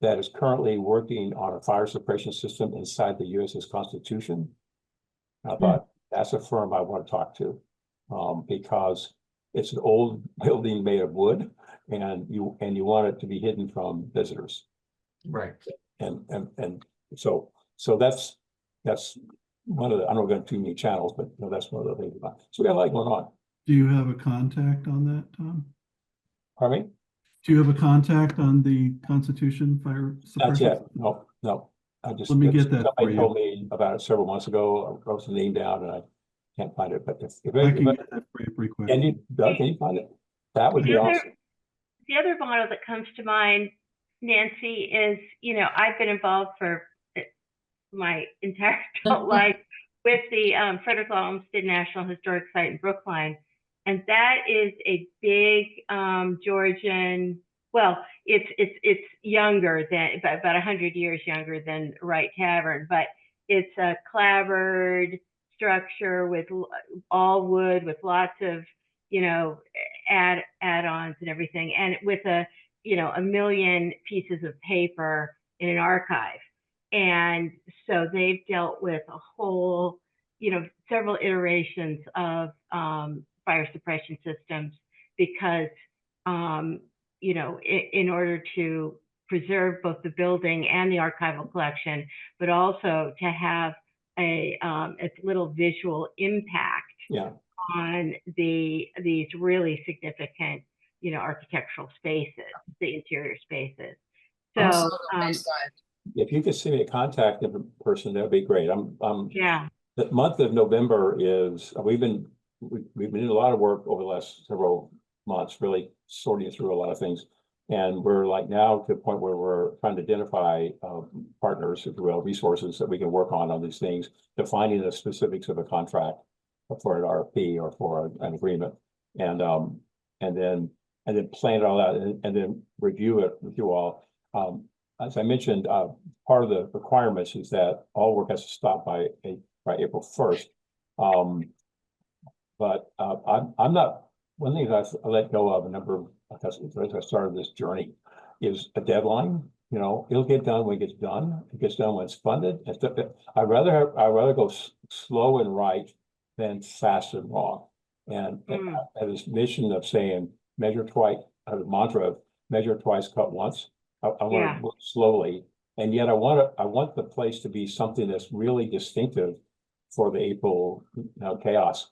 that is currently working on a fire suppression system inside the USS Constitution. But that's a firm I want to talk to because it's an old building made of wood, and you want it to be hidden from visitors. Right. And so that's one of the, I don't go to too many channels, but that's one of the things about. So we got a lot going on. Do you have a contact on that, Tom? Pardon me? Do you have a contact on the Constitution fire That's suppression? it. No. I just, Let me get that for somebody you. told me about it several months ago. I wrote the name down and I can't find it, but if I can get that for you pretty quick. can you find it? That would be The awesome. other model that comes to mind, Nancy, is, I've been involved for my entire adult life with the Frederick Law Olmsted National Historic Site in Brookline. And that is a big Georgian, well, it's younger than, about 100 years younger than Wright Tavern, but it's a clapboard structure with all wood with lots of, you know, add-ons and everything, and with a, you know, 1 million pieces of paper in an archive. And so they've dealt with a whole, you know, several iterations of fire suppression systems because, you know, in order to preserve both the building and the archival collection, but also to have a little visual impact on these really significant, you know, architectural spaces, the interior spaces. So, Also the wayside. If you could send me a contact person, that'd be great. yeah, The month of November is, we've been doing a lot of work over the last several months, really sorting through a lot of things. And we're like now to the point where we're trying to identify partners, if you will, resources that we can work on these things, defining the specifics of a contract for an RFP or for an agreement. And then plan it all out and then review it with you all. As I mentioned, part of the requirements is that all work has to stop by April 1st. But I'm not, one thing that I let go of a number of, as I started this journey, is a deadline. You know, it'll get done when it gets done. It gets done when it's funded. I'd rather go slow and right than fast and wrong. And this mission of saying measure twice, a mantra of measure twice, cut once. I want to move slowly, and yet I want the place to be something that's really distinctive for the April chaos.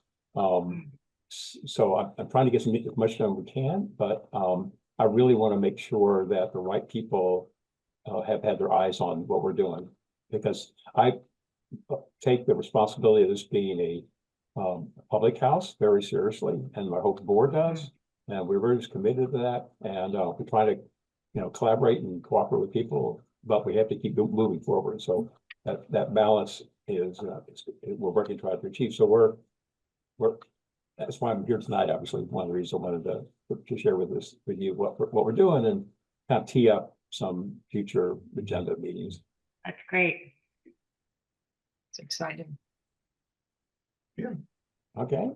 So I'm trying to get as much done as we can, but I really want to make sure that the right people have had their eyes on what we're doing, because I take the responsibility of this being a public house very seriously, and I hope the board does, and we're very committed to that, and we try to, you know, collaborate and cooperate with people, but we have to keep moving forward. So that balance is we're working to try to achieve. So we're that's why I'm here tonight. Obviously, one of the reasons I wanted to share with you what we're doing and kind of tee up some future agenda meetings. that's great. It's exciting. Okay.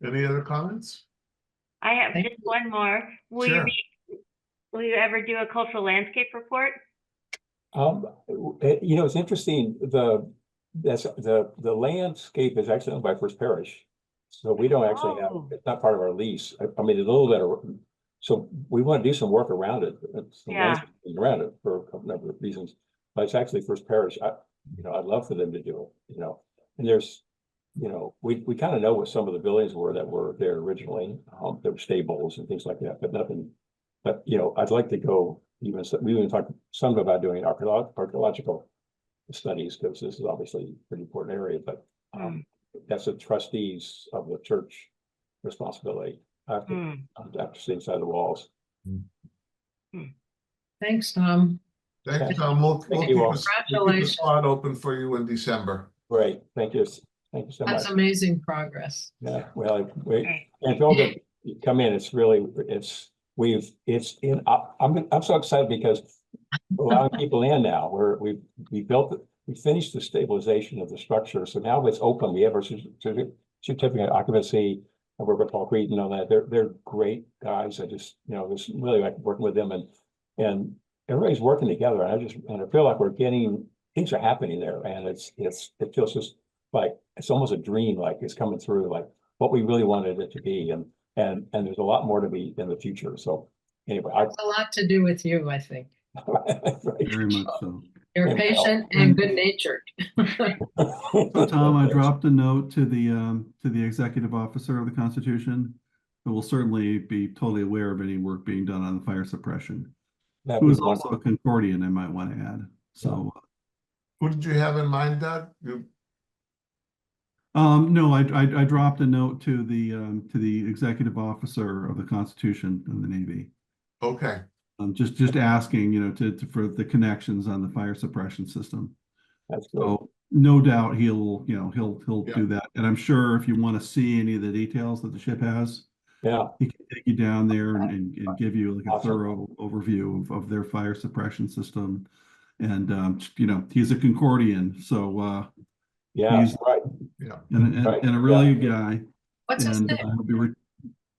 Any other comments? I have Thank just one more. Sure. Will you ever do a cultural landscape report? You know, it's interesting. The landscape is actually owned by First Parish, so we don't actually have. It's not part of our lease. I mean, a little bit of. So we want to do some work around it, around it for a number of reasons. But it's actually First Parish. I'd love for them to do it. You know, and there's, you know, we kind of know what some of the buildings were that were there originally. There were stables and things like that, but nothing. But, you know, I'd like to go we even talked some about doing archaeological studies, because this is obviously a pretty important area, but that's the trustees of the church responsibility. I have to see inside the walls. Thanks, Tom. Thank you, Tom. We'll keep Congratulations. a spot open for you in December. Great, thank you. Thank you so much. That's amazing progress. Yeah, well, and all that come in, it's really, I'm so excited because allowing people in now, we finished the stabilization of the structure. So now it's open. We have our certificate of occupancy. I work with Paul Creed and all that. They're great guys. I just, just really like working with them, and everybody's working together. And I feel like things are happening there, and it feels just like it's almost a dream, like it's coming through, like what we really wanted it to be, and there's a lot more to be in the future. So anyway, It's a lot to do with you, I think. Very much so. You're patient and good natured. So Tom, I dropped a note to the executive officer of the Constitution, who will certainly be totally aware of any work being done on the fire suppression. Who is also a Concordian, I might want to add. So, who did you have in mind, Doug? No, I dropped a note to the executive officer of the Constitution of the Navy. Okay. Just asking, for the connections on the fire suppression system. That's good. So no doubt he'll do that. And I'm sure if you want to see any of the details that the ship has, he can take you down there and give you like a thorough overview of their fire suppression system. And, you know, he's a Concordian, so, Yeah, He's- right. Yeah. and a really good guy. What's his And, name? he'll be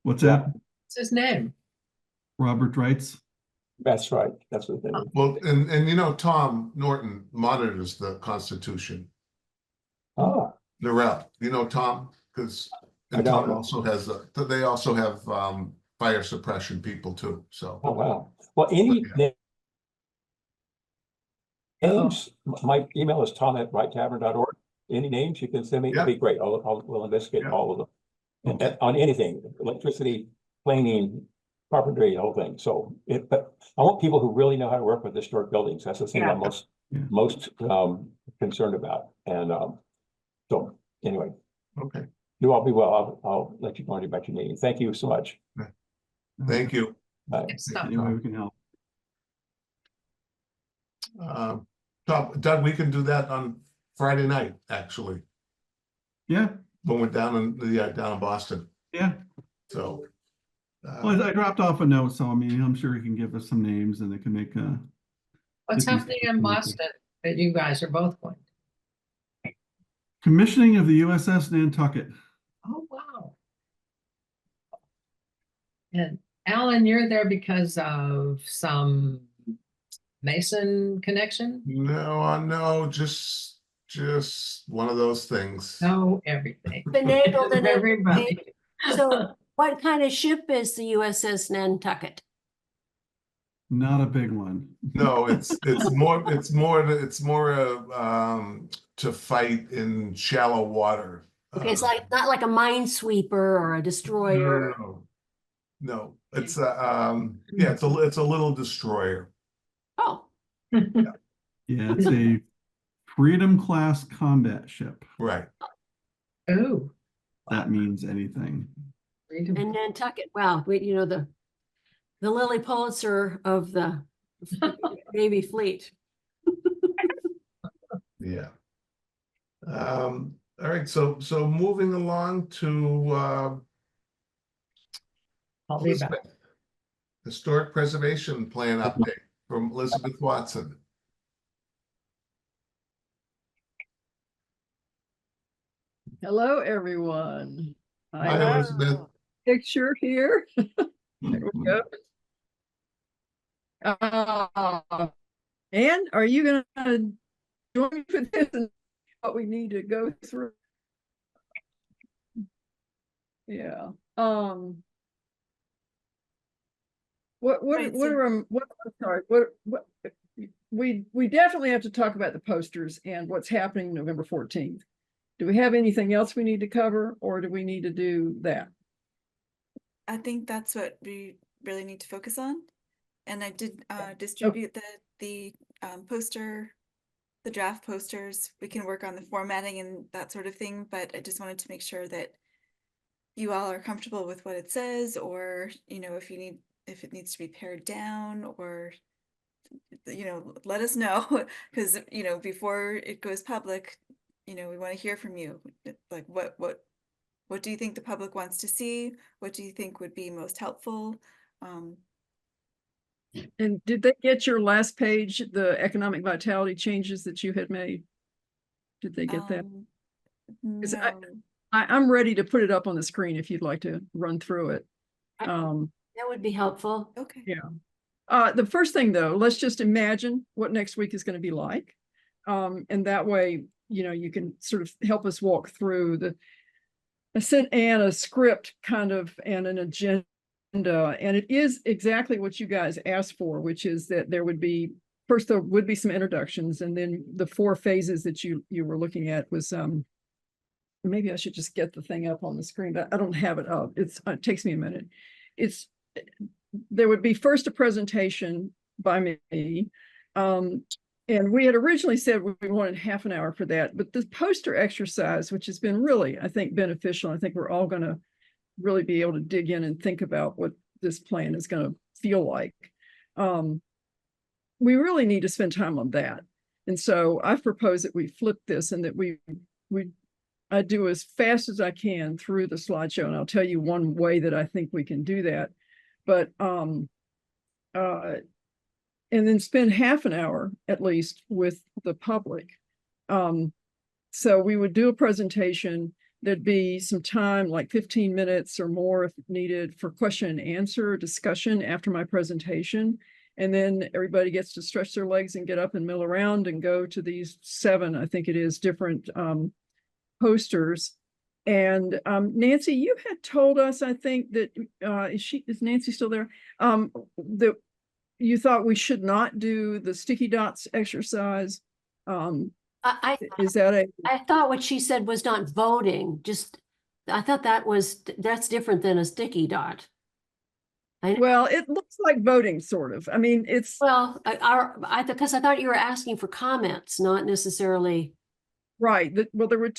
what's Yeah. that? What's his name? Robert Reitz? That's right. That's what they were. Well, and you know, Tom Norton monitors the Constitution. Ah, Narelle, you know, Tom, because I and don't Tom know. also has they also have fire suppression people too. So oh, wow. Well, any Yeah. names, my email is tom@righttavern.org. Any names you can send me, it'd be great. We'll investigate Yeah. all of them. Okay. And on anything, electricity, planing, carpentry, the whole thing. So but I want people who really know how to work with historic buildings. That's the thing I'm Yeah. most concerned about. And so anyway, okay, you all be well. I'll let you go on about your meeting. Thank you so much. thank you. Bye. Good stuff. Any way we can help. Tom, Doug, we can do that on Friday night, actually, Yeah, when we're down in Boston. yeah. So Well, I dropped off a note, so I mean, I'm sure he can give us some names and they can make What's This is- happening in Boston that you guys are both going? commissioning of the USS Nantucket. Oh, wow. And Alan, you're there because of some Mason connection? no, just one of those things. No, everything. Finagled and Everybody. So what kind of ship is the USS Nantucket? Not a big one. No, it's more to fight in shallow water. Okay, it's like, not like a minesweeper or a destroyer. No, it's yeah, it's a little destroyer. Oh, Yeah, it's a Freedom class combat ship. Right. Oh. That means anything. and Nantucket, wow, the Lily Pulitzer of the Navy fleet. Yeah. All right, so moving along to I'll be back. Elizabeth. Historic Preservation Plan update from Elizabeth Watson. Hello, everyone. I Hi, have Elizabeth. a picture here. There we go. And are you gonna join me for this and what we need to go through? Yeah. Right, so- Sorry, we definitely have to talk about the posters and what's happening November 14th. Do we have anything else we need to cover, or do we need to do that? I think that's what we really need to focus on. And I did distribute the poster, the draft posters. We can work on the formatting and that sort of thing, but I just wanted to make sure that you all are comfortable with what it says, or if it needs to be pared down, or let us know, because before it goes public, we want to hear from you. Like what do you think the public wants to see? What do you think would be most helpful? And did they get your last page, the economic vitality changes that you had made? Did they get that? Is No. I'm ready to put it up on the screen if you'd like to run through it. That would be helpful. Okay. Yeah. The first thing though, let's just imagine what next week is going to be like. And that way, you can sort of help us walk through I sent Anne a script kind of and an agenda, and it is exactly what you guys asked for, which is that there would be some introductions, and then the 4 phases that you were looking at was maybe I should just get the thing up on the screen, but I don't have it up. It takes me a minute. There would be first a presentation by me. And we had originally said we wanted half an hour for that, but the poster exercise, which has been really, I think, beneficial. I think we're all going to really be able to dig in and think about what this plan is going to feel like. We really need to spend time on that. And so I've proposed that we flip this and that I do as fast as I can through the slideshow. And I'll tell you one way that I think we can do that. But and then spend half an hour at least with the public. So we would do a presentation. There'd be some time, like 15 minutes or more if needed, for question and answer discussion after my presentation. And then everybody gets to stretch their legs and get up and mill around and go to these 7, I think it is, different posters. And Nancy, you had told us, I think that is Nancy still there? That you thought we should not do the sticky dots exercise. Is that I thought what she said was not voting, just, I thought that's different than a sticky dot. well, it looks like voting, sort of. I mean, it's Well, because I thought you were asking for comments, not necessarily. right. Well, there were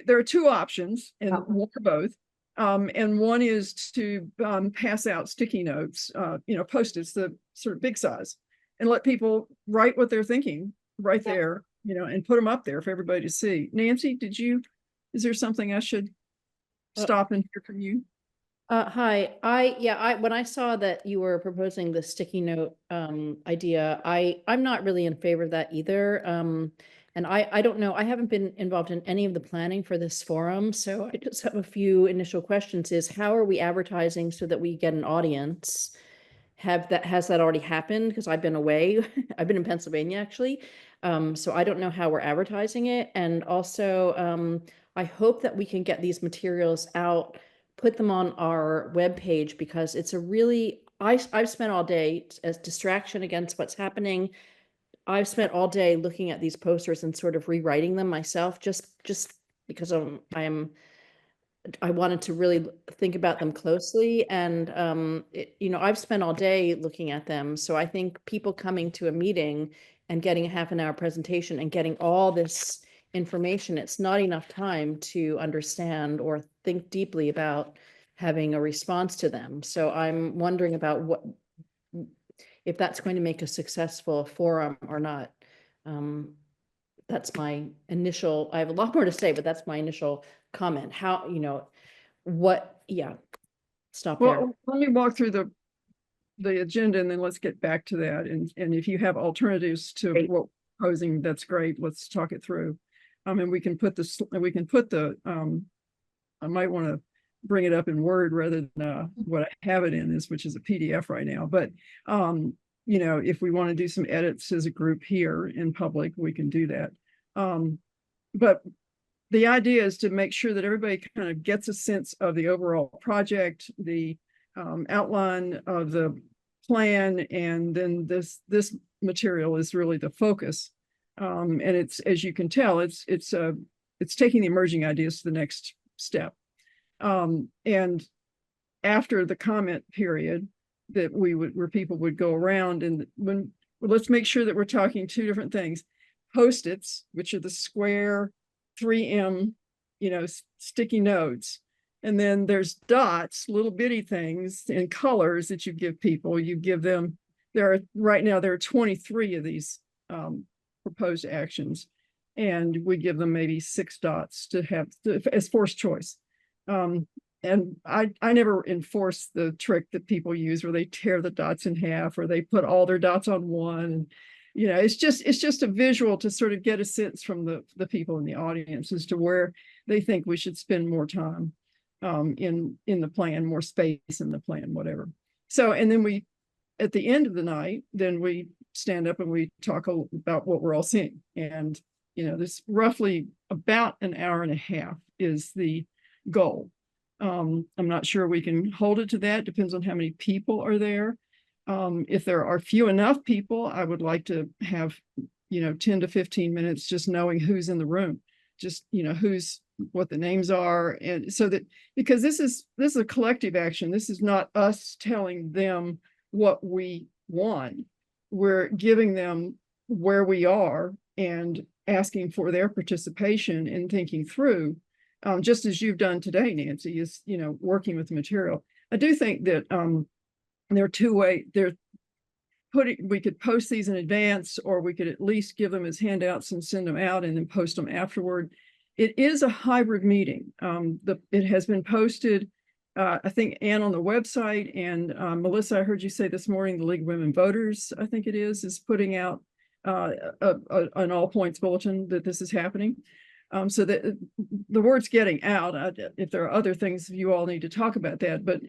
there are 2 options, and Oh. one or both. And one is to pass out sticky notes, Post-its, the sort of big size, and let people write what they're thinking right Yeah. there, and put them up there for everybody to see. Nancy, is there something I should stop and hear from you? Hi, when I saw that you were proposing the sticky note idea, I'm not really in favor of that either. And I don't know, I haven't been involved in any of the planning for this forum, so I just have a few initial questions. Is how are we advertising so that we get an audience? Has that already happened? Because I've been away. I've been in Pennsylvania actually. So I don't know how we're advertising it. And also, I hope that we can get these materials out, put them on our webpage, because it's a really, I've spent all day as distraction against what's happening. I've spent all day looking at these posters and sort of rewriting them myself, just because I wanted to really think about them closely. And, I've spent all day looking at them. So I think people coming to a meeting and getting a half an hour presentation and getting all this information, it's not enough time to understand or think deeply about having a response to them. So I'm wondering about if that's going to make a successful forum or not. That's my initial, I have a lot more to say, but that's my initial comment. How, stop there. Well, let me walk through the agenda, and then let's get back to that. And if you have alternatives to Great. what we're proposing, that's great. Let's talk it through. And we can put I might want to bring it up in Word rather than what I have it in, which is a PDF right now. But if we want to do some edits as a group here in public, we can do that. But the idea is to make sure that everybody kind of gets a sense of the overall project, the outline of the plan, and then this material is really the focus. And it's, as you can tell, it's taking the emerging ideas to the next step. And after the comment period that where people would go around, and let's make sure that we're talking 2 different things. Post-its, which are the square 3M, sticky notes. And then there's dots, little bitty things in colors that you give people. You give them, right now there are 23 of these proposed actions. And we give them maybe 6 dots to have as forced choice. And I never enforce the trick that people use where they tear the dots in half or they put all their dots on one. And, it's just a visual to sort of get a sense from the people in the audience as to where they think we should spend more time in the plan, more space in the plan, whatever. So, and then at the end of the night, then we stand up and we talk about what we're all seeing. And, this roughly about an hour and a half is the goal. I'm not sure we can hold it to that. Depends on how many people are there. If there are few enough people, I would like to have, 10 to 15 minutes just knowing who's in the room, just, what the names are. And so that, because this is a collective action. This is not us telling them what we want. We're giving them where we are and asking for their participation in thinking through, just as you've done today, Nancy, is, working with the material. I do think that there are 2 ways. We could post these in advance, or we could at least give them as handouts and send them out and then post them afterward. It is a hybrid meeting. It has been posted I think Ann on the website and Melissa, I heard you say this morning, the League of Women Voters, I think it is putting out an all points bulletin that this is happening. So that the word's getting out. If there are other things, you all need to talk about that. But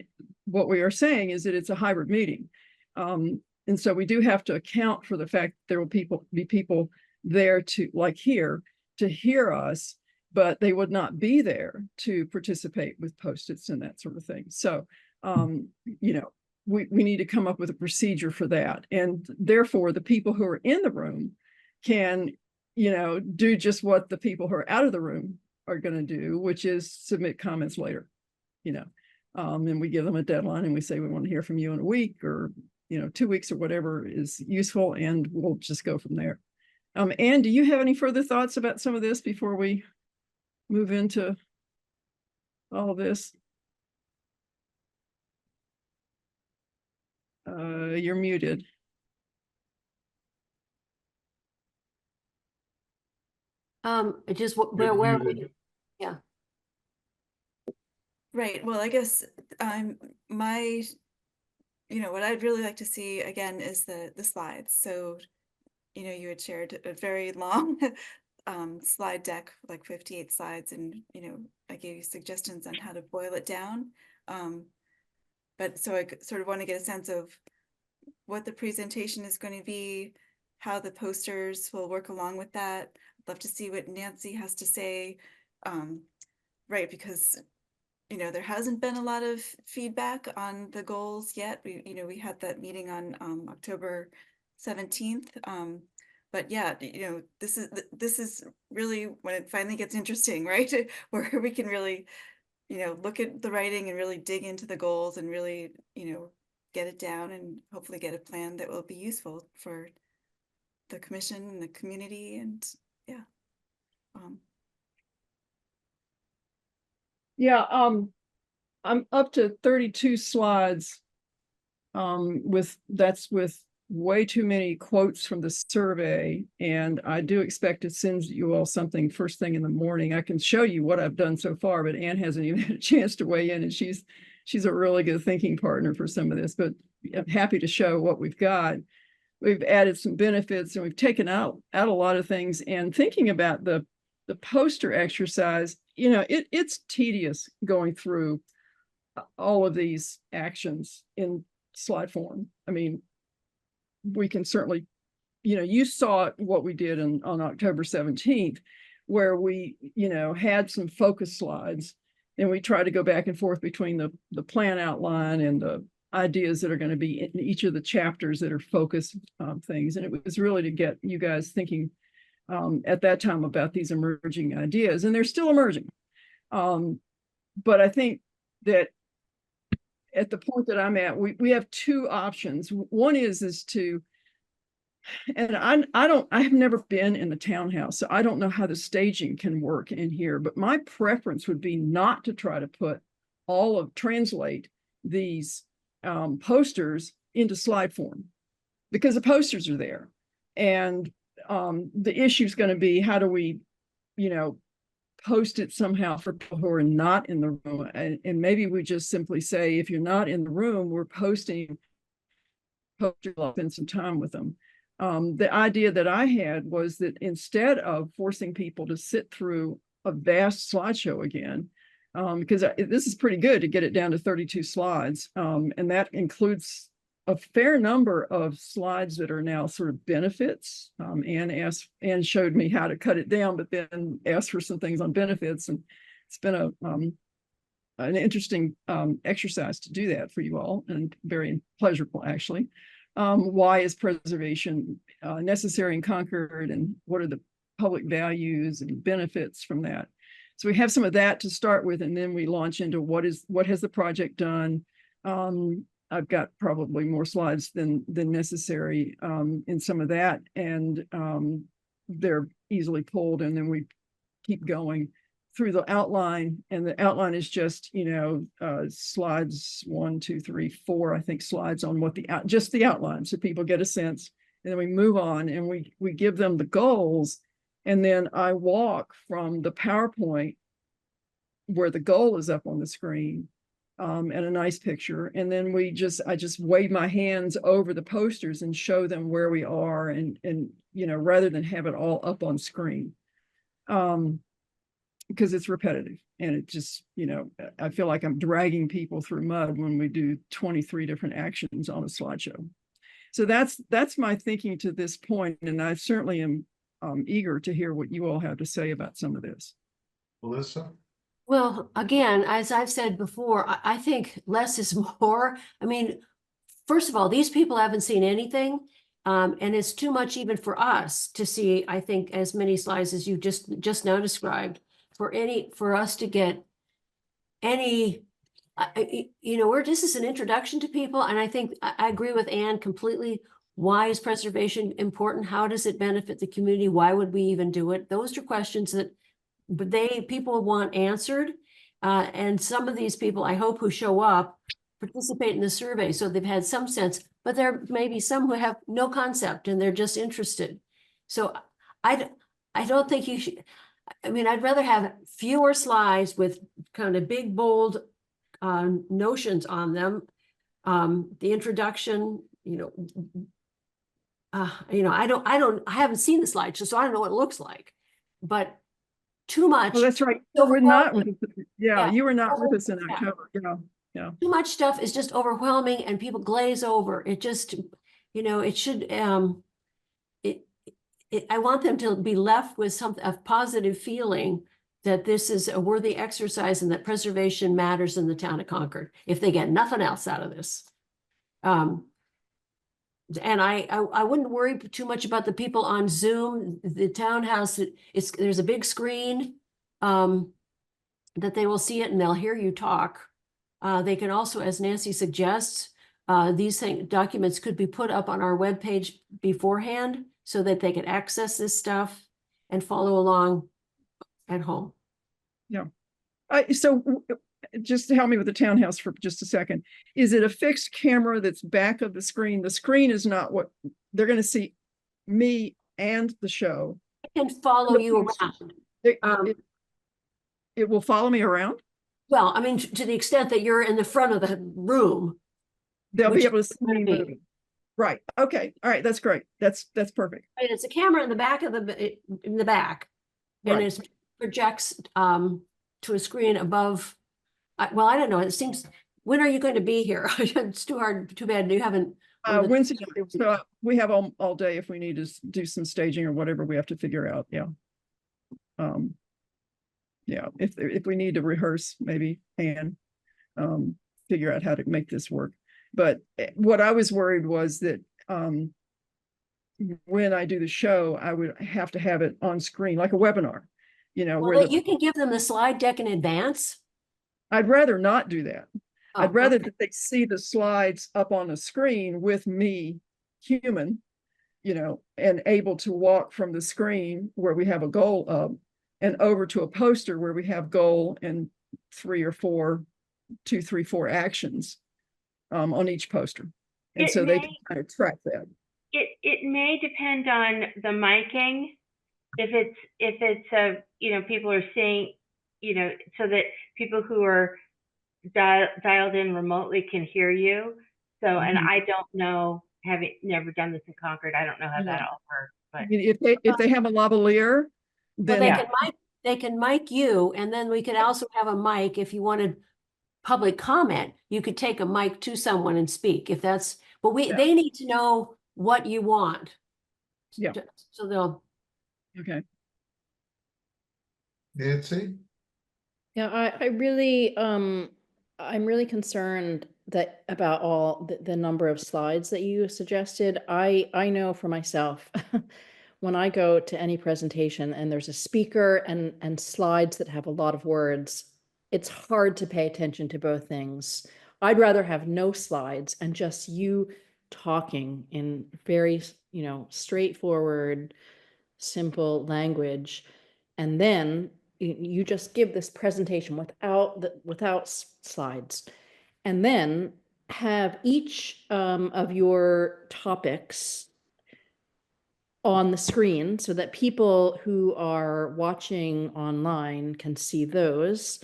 what we are saying is that it's a hybrid meeting. And so we do have to account for the fact that there will be people there to, like here, to hear us, but they would not be there to participate with Post-its and that sort of thing. So, you know, we need to come up with a procedure for that. And therefore, the people who are in the room can, you know, do just what the people who are out of the room are going to do, which is submit comments later, you know. And we give them a deadline and we say, we want to hear from you in a week or, you know, 2 weeks or whatever is useful, and we'll just go from there. Ann, do you have any further thoughts about some of this before we move into all of this? You're muted. Just where we, yeah. Right. Well, I guess my, you know, what I'd really like to see again is the slides. So, you know, you had shared a very long slide deck, like 58 slides, and, you know, I gave you suggestions on how to boil it down. But so I sort of want to get a sense of what the presentation is going to be, how the posters will work along with that. I'd love to see what Nancy has to say, right, because, you know, there hasn't been a lot of feedback on the goals yet. We had that meeting on October 17th. But yeah, you know, this is really when it finally gets interesting, right? Where we can really, you know, look at the writing and really dig into the goals and really, you know, get it down and hopefully get a plan that will be useful for the commission and the community. And yeah. Yeah, I'm up to 32 slides with way too many quotes from the survey, and I do expect to send you all something first thing in the morning. I can show you what I've done so far, but Ann hasn't even had a chance to weigh in, and she's a really good thinking partner for some of this, but I'm happy to show what we've got. We've added some benefits and we've taken out a lot of things, and thinking about the poster exercise, you know, it's tedious going through all of these actions in slide form. I mean, we can certainly, you know, you saw what we did on October 17th, where we, you know, had some focus slides and we try to go back and forth between the plan outline and the ideas that are going to be in each of the chapters that are focus things. And it was really to get you guys thinking at that time about these emerging ideas, and they're still emerging. But I think that at the point that I'm at, we have two options. One is to, and I have never been in the townhouse, so I don't know how the staging can work in here, but my preference would be not to try to translate these posters into slide form, because the posters are there. And the issue is going to be, how do we, you know, post it somehow for people who are not in the room, and maybe we just simply say, if you're not in the room, we're posting posters, spend some time with them. The idea that I had was that instead of forcing people to sit through a vast slideshow again, because this is pretty good to get it down to 32 slides, and that includes a fair number of slides that are now sort of benefits. Ann showed me how to cut it down, but then asked for some things on benefits, and it's been an interesting exercise to do that for you all, and very pleasurable actually. Why is preservation necessary in Concord, and what are the public values and benefits from that? So we have some of that to start with, and then we launch into what has the project done. I've got probably more slides than necessary in some of that, and they're easily pulled, and then we keep going through the outline, and the outline is just, you know, slides 1, 2, 3, 4, I think, slides on what just the outline, so people get a sense, and then we move on and we give them the goals, and then I walk from the PowerPoint where the goal is up on the screen and a nice picture. And then I just wave my hands over the posters and show them where we are and, you know, rather than have it all up on screen. Because it's repetitive and it just, you know, I feel like I'm dragging people through mud when we do 23 different actions on a slideshow. So that's my thinking to this point, and I certainly am eager to hear what you all have to say about some of this. Melissa? Well, again, as I've said before, I think less is more. I mean, first of all, these people haven't seen anything. And it's too much even for us to see, I think, as many slides as you just now described, for us to get any, you know, this is an introduction to people. And I think I agree with Anne completely. Why is preservation important? How does it benefit the community? Why would we even do it? Those are questions that people want answered. And some of these people, I hope, who show up participate in the survey, so they've had some sense, but there may be some who have no concept and they're just interested. So I don't think you should, I mean, I'd rather have fewer slides with kind of big, bold notions on them. The introduction, you know, I haven't seen the slide, so I don't know what it looks like, but too much. Well, that's right. You were not with us. Yeah, you were not with us in October. Yeah. Too much stuff is just overwhelming and people glaze over. It just, you know, it should, I want them to be left with a positive feeling that this is a worthy exercise and that preservation matters in the town of Concord, if they get nothing else out of this. And I wouldn't worry too much about the people on Zoom. The townhouse, there's a big screen that they will see it and they'll hear you talk. They can also, as Nancy suggests, these documents could be put up on our webpage beforehand so that they can access this stuff and follow along at home. Yeah. So just help me with the townhouse for just a second. Is it a fixed camera that's back of the screen? The screen is not what they're going to see, me and the show. It can follow you around. It will follow me around? Well, I mean, to the extent that you're in the front of the room. They'll be able to is see gonna me. be. Right. Okay. All right. That's great. That's perfect. And it's a camera in the back of in the back. And Right. it projects to a screen above. Well, I don't know. It seems, when are you going to be here? It's too hard, too bad you haven't. Wednesday, so we have all day if we need to do some staging or whatever we have to figure out. Yeah. Yeah, if we need to rehearse, maybe and figure out how to make this work. But what I was worried was that when I do the show, I would have to have it on screen like a webinar, you know, Well, you can give them the slide deck in advance. I'd rather not do that. Oh, I'd rather okay. that they see the slides up on the screen with me, human, you know, and able to walk from the screen where we have a goal of and over to a poster where we have goal and 2, 3, 4 actions on each poster. And so they can kind of track that. It may depend on the miking. If it's a, you know, people are seeing, you know, so that people who are dialed in remotely can hear you. So, and I don't know, having never done this in Concord, I don't know how that all works. But I mean, if they have a lavalier, Well, then they can mic you, and then we could also have a mic if you wanted public comment. You could take a mic to someone and speak if that's, but they need to know what you want. Yeah. So they'll. okay. Nancy? Yeah, I'm really concerned that about all the number of slides that you suggested. I know for myself, when I go to any presentation and there's a speaker and slides that have a lot of words, it's hard to pay attention to both things. I'd rather have no slides and just you talking in very, you know, straightforward, simple language. And then you just give this presentation without slides, and then have each of your topics on the screen so that people who are watching online can see those.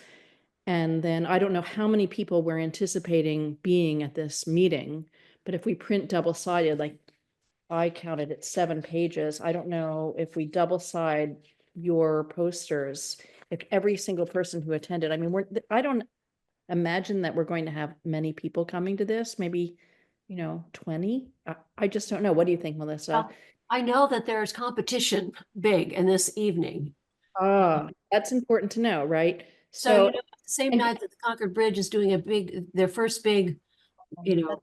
And then I don't know how many people we're anticipating being at this meeting, but if we print double-sided, like I counted it 7 pages. I don't know if we double-side your posters, if every single person who attended, I mean, I don't imagine that we're going to have many people coming to this, maybe, 20. I just don't know. What do you think, Melissa? Well, I know that there's competition big in this evening. That's important to know, right? So, the same and- night that the Concord Bridge is doing their first big, Yeah.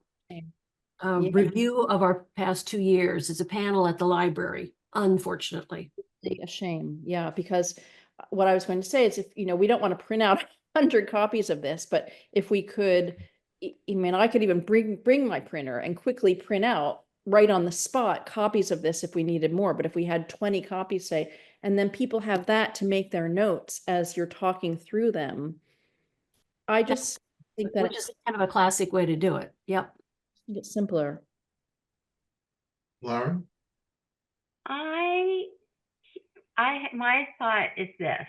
review of our past 2 years. It's a panel at the library, unfortunately. A shame, yeah, because what I was going to say is if, we don't want to print out 100 copies of this, but if we could, I mean, I could even bring my printer and quickly print out right on the spot copies of this if we needed more. But if we had 20 copies, say, and then people have that to make their notes as you're talking through them, I just think that Which is kind of a classic way to do it. Yep. it's simpler. Lauren? My thought is this,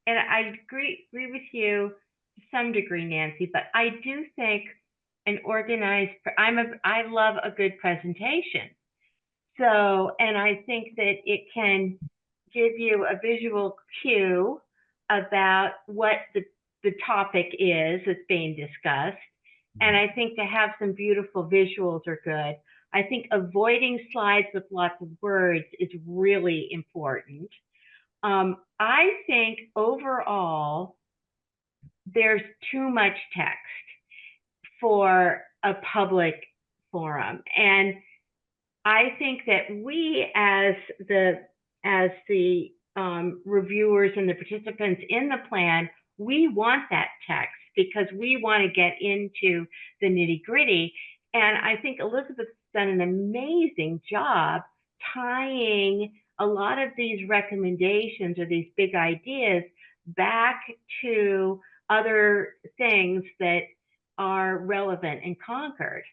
and I agree with you to some degree, Nancy, but I do think an organized, I love a good presentation. So, and I think that it can give you a visual cue about what the topic is that's being discussed. And I think to have some beautiful visuals are good. I think avoiding slides with lots of words is really important. I think overall, there's too much text for a public forum. And I think that we as the reviewers and the participants in the plan, we want that text because we want to get into the nitty-gritty. And I think Elizabeth's done an amazing job tying a lot of these recommendations or these big ideas back to other things that are relevant in Concord.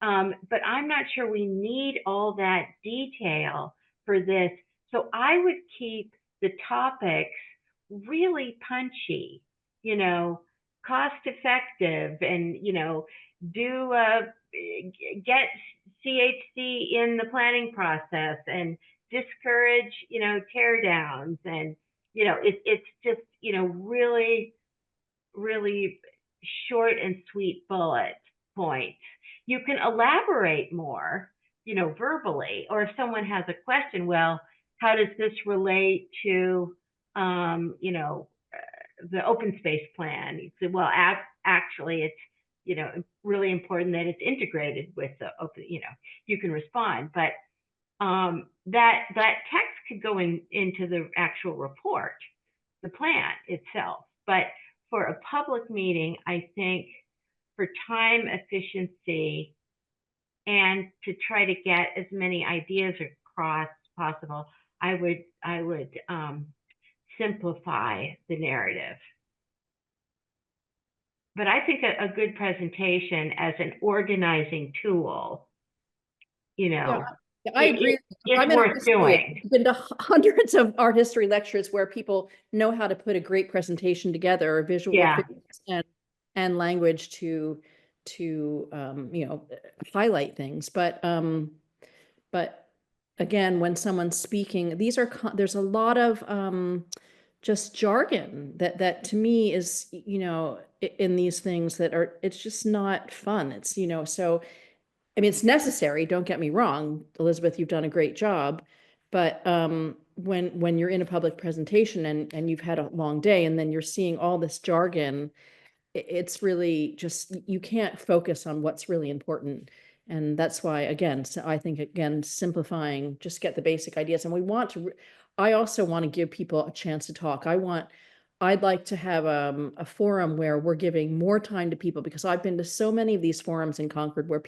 But I'm not sure we need all that detail for this. So I would keep the topics really punchy, cost effective, and, get CHC in the planning process and discourage, tear downs. And, it's just, really, really short and sweet bullet points. You can elaborate more, verbally, or if someone has a question, well, how does this relate to, the open space plan? You say, well, actually, it's, really important that it's integrated with the open, you can respond. But that text could go into the actual report, the plan itself. But for a public meeting, I think for time efficiency and to try to get as many ideas across as possible, I would simplify the narrative. But I think a good presentation as an organizing tool, I agree. it's worth doing. I've been to hundreds of art history lectures where people know how to put a great presentation together, or visual and language to highlight things. But again, when someone's speaking, there's a lot of just jargon that to me is, in these things that it's just not fun. It's, so, I mean, it's necessary. Don't get me wrong, Elizabeth, you've done a great job. But when you're in a public presentation and you've had a long day and then you're seeing all this jargon, it's really just, you can't focus on what's really important. And that's why, again, so I think, again, simplifying, just get the basic ideas. And I also want to give people a chance to talk. I'd like to have a forum where we're giving more time to people, because I've been to so many of these forums in Concord where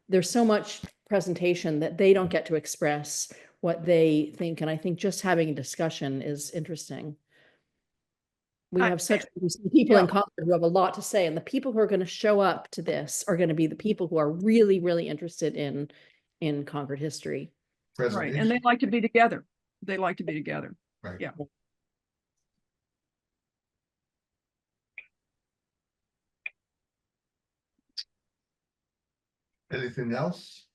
there's so much presentation that they don't get to express what they think. And I think just having a discussion is interesting. We have such people in Concord who have a lot to say, and the people who are going to show up to this are going to be the people who are really, really interested in Concord history. Right, and they like to be together. They like to be together. Right. Yeah. Anything else?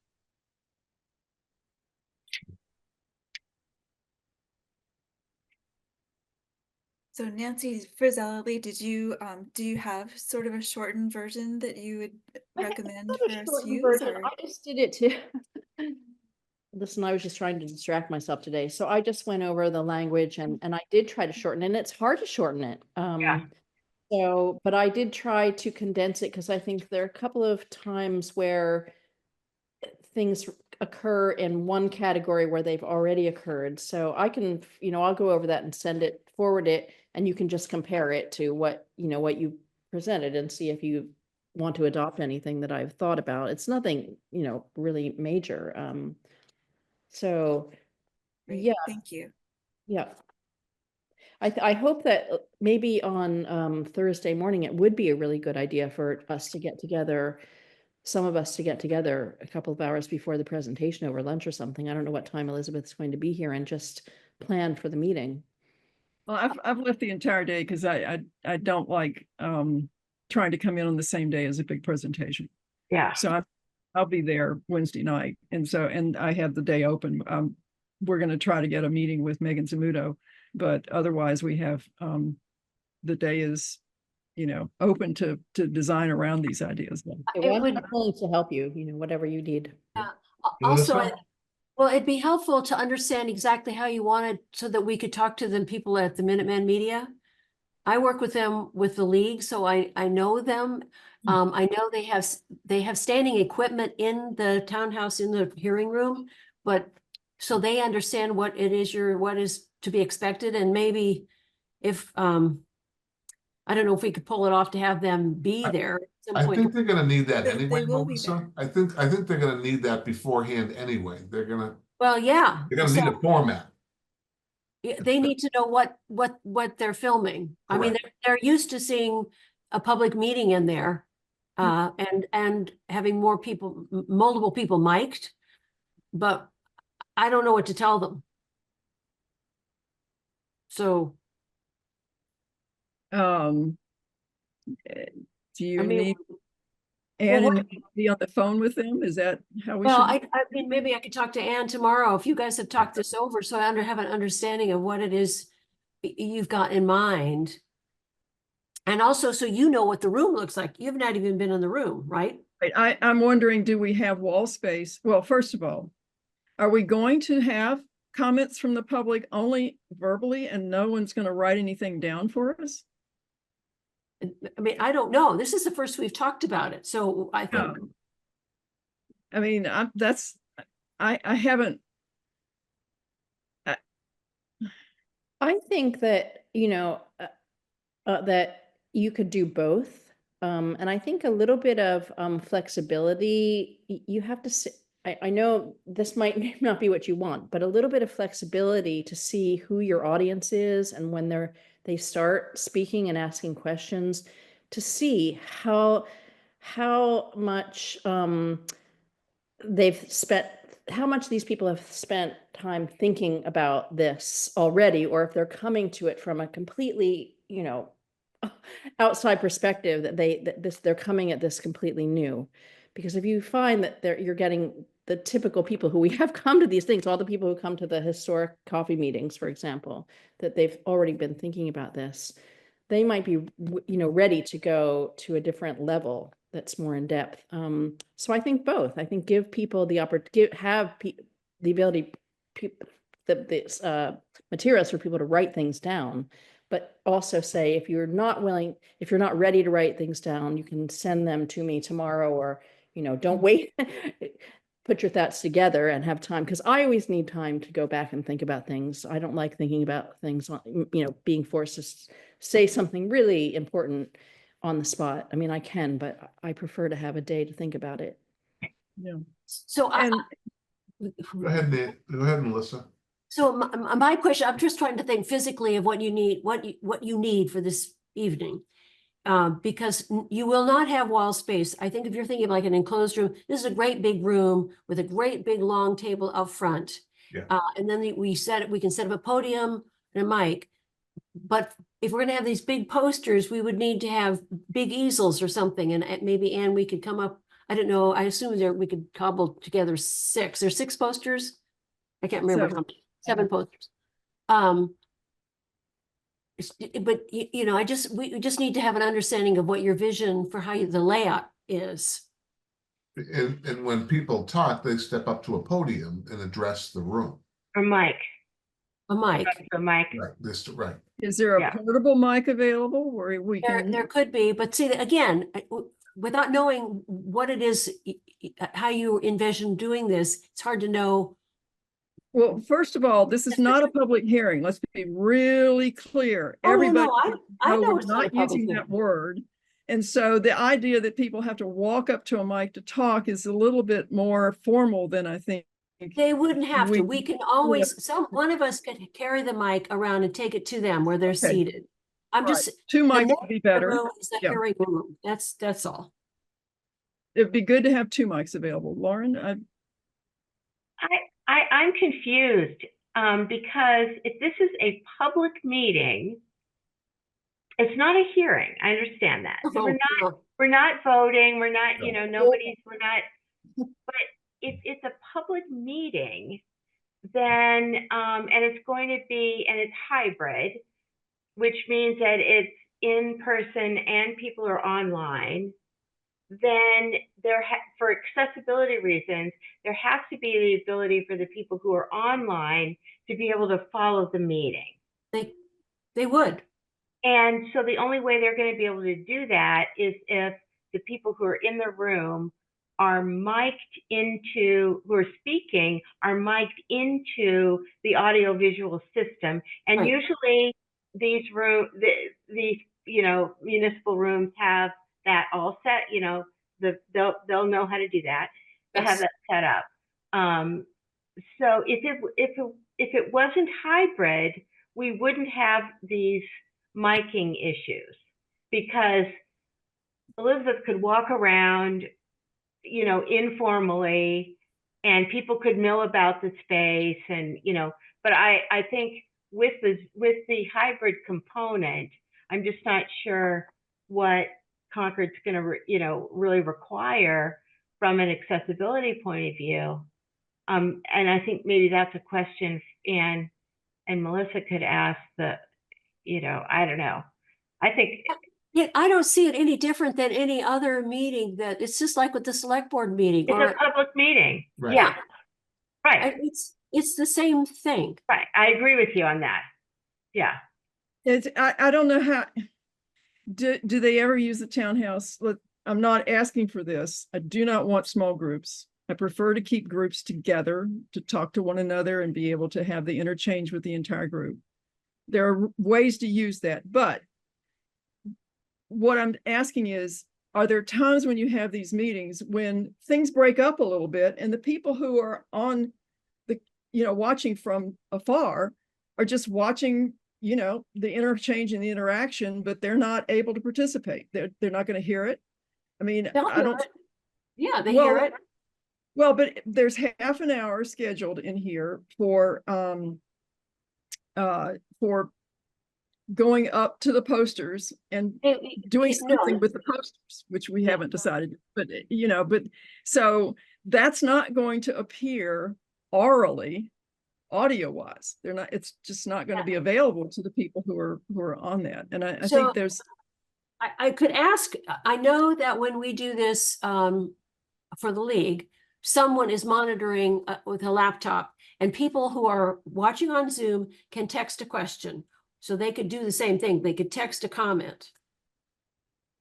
So Nancy Frizzelli, do you have sort of a shortened version that you would recommend Not a for us to shortened use? version. Or? I just did it too. Listen, I was just trying to distract myself today. So I just went over the language and I did try to shorten it, and it's hard to shorten it. Yeah. So, but I did try to condense it because I think there are a couple of times where things occur in one category where they've already occurred. So I can, I'll go over that and forward it, and you can just compare it to what you presented and see if you want to adopt anything that I've thought about. It's nothing, really major. So, Great, yeah, thank you. yeah. I hope that maybe on Thursday morning, it would be a really good idea for us to get together, some of us to get together a couple of hours before the presentation over lunch or something. I don't know what time Elizabeth's going to be here, and just plan for the meeting. Well, I've left the entire day because I don't like trying to come in on the same day as a big presentation. Yeah. So I'll be there Wednesday night, and I have the day open. We're going to try to get a meeting with Megan Zamudo, but otherwise we have the day is open to design around these ideas. It I'm would, willing to help you, whatever you need. also, Melissa? well, it'd be helpful to understand exactly how you wanted, so that we could talk to the people at the Minuteman Media. I work with them with the league, so I know them. I know they have standing equipment in the townhouse in the hearing room, but so they understand what it is what is to be expected, and maybe if I don't know if we could pull it off to have them be there at some I point. think they're gonna need that They anyway, will be Melissa. there. I think they're gonna need that beforehand anyway. They're gonna Yeah. need So a format. they need to know what they're filming. I mean, they're used to seeing a public meeting in there, and having more people, multiple people mic'd, but I don't know what to tell them. So, Do you I mean, need Ann what- and me to be on the phone with them? Is that how we well, should? I mean, maybe I could talk to Ann tomorrow if you guys have talked this over, so I have an understanding of what it is you've got in mind. And also, so you know what the room looks like. You've not even been in the room, right? I'm wondering, do we have wall space? Well, first of all, are we going to have comments from the public only verbally and no one's going to write anything down for us? I mean, I don't know. This is the first we've talked about it, so I think. I mean, I haven't. I think that, that you could do both. And I think a little bit of flexibility, you have to I know this might not be what you want, but a little bit of flexibility to see who your audience is, and when they start speaking and asking questions, to see how much how much these people have spent time thinking about this already, or if they're coming to it from a completely, outside perspective, that they're coming at this completely new. Because if you find that you're getting the typical people who we have come to these things, all the people who come to the historic coffee meetings, for example, that they've already been thinking about this, they might be, ready to go to a different level that's more in depth. So I think both. I think give people the opportunity, the ability, the materials for people to write things down, but also say, if you're not ready to write things down, you can send them to me tomorrow, or, don't wait. Put your thoughts together and have time, because I always need time to go back and think about things. I don't like thinking about things, being forced to say something really important on the spot. I mean, I can, but I prefer to have a day to think about it. Yeah. So Go ahead, Melissa. So my question, I'm just trying to think physically of what you need, what you need for this evening. Because you will not have wall space. I think if you're thinking of like an enclosed room, this is a great big room with a great big long table up front. Yeah. And then we can set up a podium and a mic. But if we're gonna have these big posters, we would need to have big easels or something, and maybe Ann, we could come up. I don't know, I assume we could cobble together 6. There's 6 posters? I can't remember. 7. How many. 7 posters. But you know, we just need to have an understanding of what your vision for how the layout is. And when people talk, they step up to a podium and address the room. Or Mike, A mic. Mike. Right. Is there Yeah. a portable mic available where we There can? could be, but see, again, without knowing what it is, how you envision doing this, it's hard to know. Well, first of all, this is not a public hearing. Let's be really clear. Oh, no, Everybody no, I know we're it's not a not public using hearing. that word. And so the idea that people have to walk up to a mic to talk is a little bit more formal than I think. They wouldn't have to. We- We can always, one of us could carry the mic around and take it to them where they're Okay. seated. I'm Right. just, 2 the mics more would be the better. room is the Yeah. hearing room. That's all. It'd be good to have 2 mics available. Lauren, I'm confused, because if this is a public meeting, it's not a hearing. I understand that. So No. we're not voting, we're not, No. but if it's a public meeting, then, and it's going to be, and it's hybrid, which means that it's in person and people are online, then for accessibility reasons, there has to be the ability for the people who are online to be able to follow the meeting. They would. And so the only way they're going to be able to do that is if the people who are in the room are mic'd into, who are speaking, are mic'd into the audio visual system. And Right. usually these municipal rooms have that all set, they'll know how to do that. They'll have Yes. that set up. So if it wasn't hybrid, we wouldn't have these miking issues, because Elizabeth could walk around, informally, and people could mill about the space, and but I think with the hybrid component, I'm just not sure what Concord's going to really require from an accessibility point of view. And I think maybe that's a question Anne and Melissa could ask I don't know. I think Yeah, I don't see it any different than any other meeting that it's just like with the select board meeting it's a public meeting. Right. Yeah. Right. It's the same thing. Right. I agree with you on that. Yeah. I don't know how, do they ever use the townhouse? I'm not asking for this. I do not want small groups. I prefer to keep groups together to talk to one another and be able to have the interchange with the entire group. There are ways to use that, but what I'm asking is, are there times when you have these meetings when things break up a little bit and the people who are on the, watching from afar are just watching, the interchange and the interaction, but they're not able to participate. They're not going to hear it. I mean, They'll I hear don't. it. Yeah, they hear it. Well, but there's half an hour scheduled in here for going up to the posters and doing something with the posters, which we haven't decided, but so that's not going to appear orally, audio wise. It's just not going to be available to the people who are on that. And I think there's, I could ask, I know that when we do this for the league, someone is monitoring with a laptop, and people who are watching on Zoom can text a question. So they could do the same thing. They could text a comment.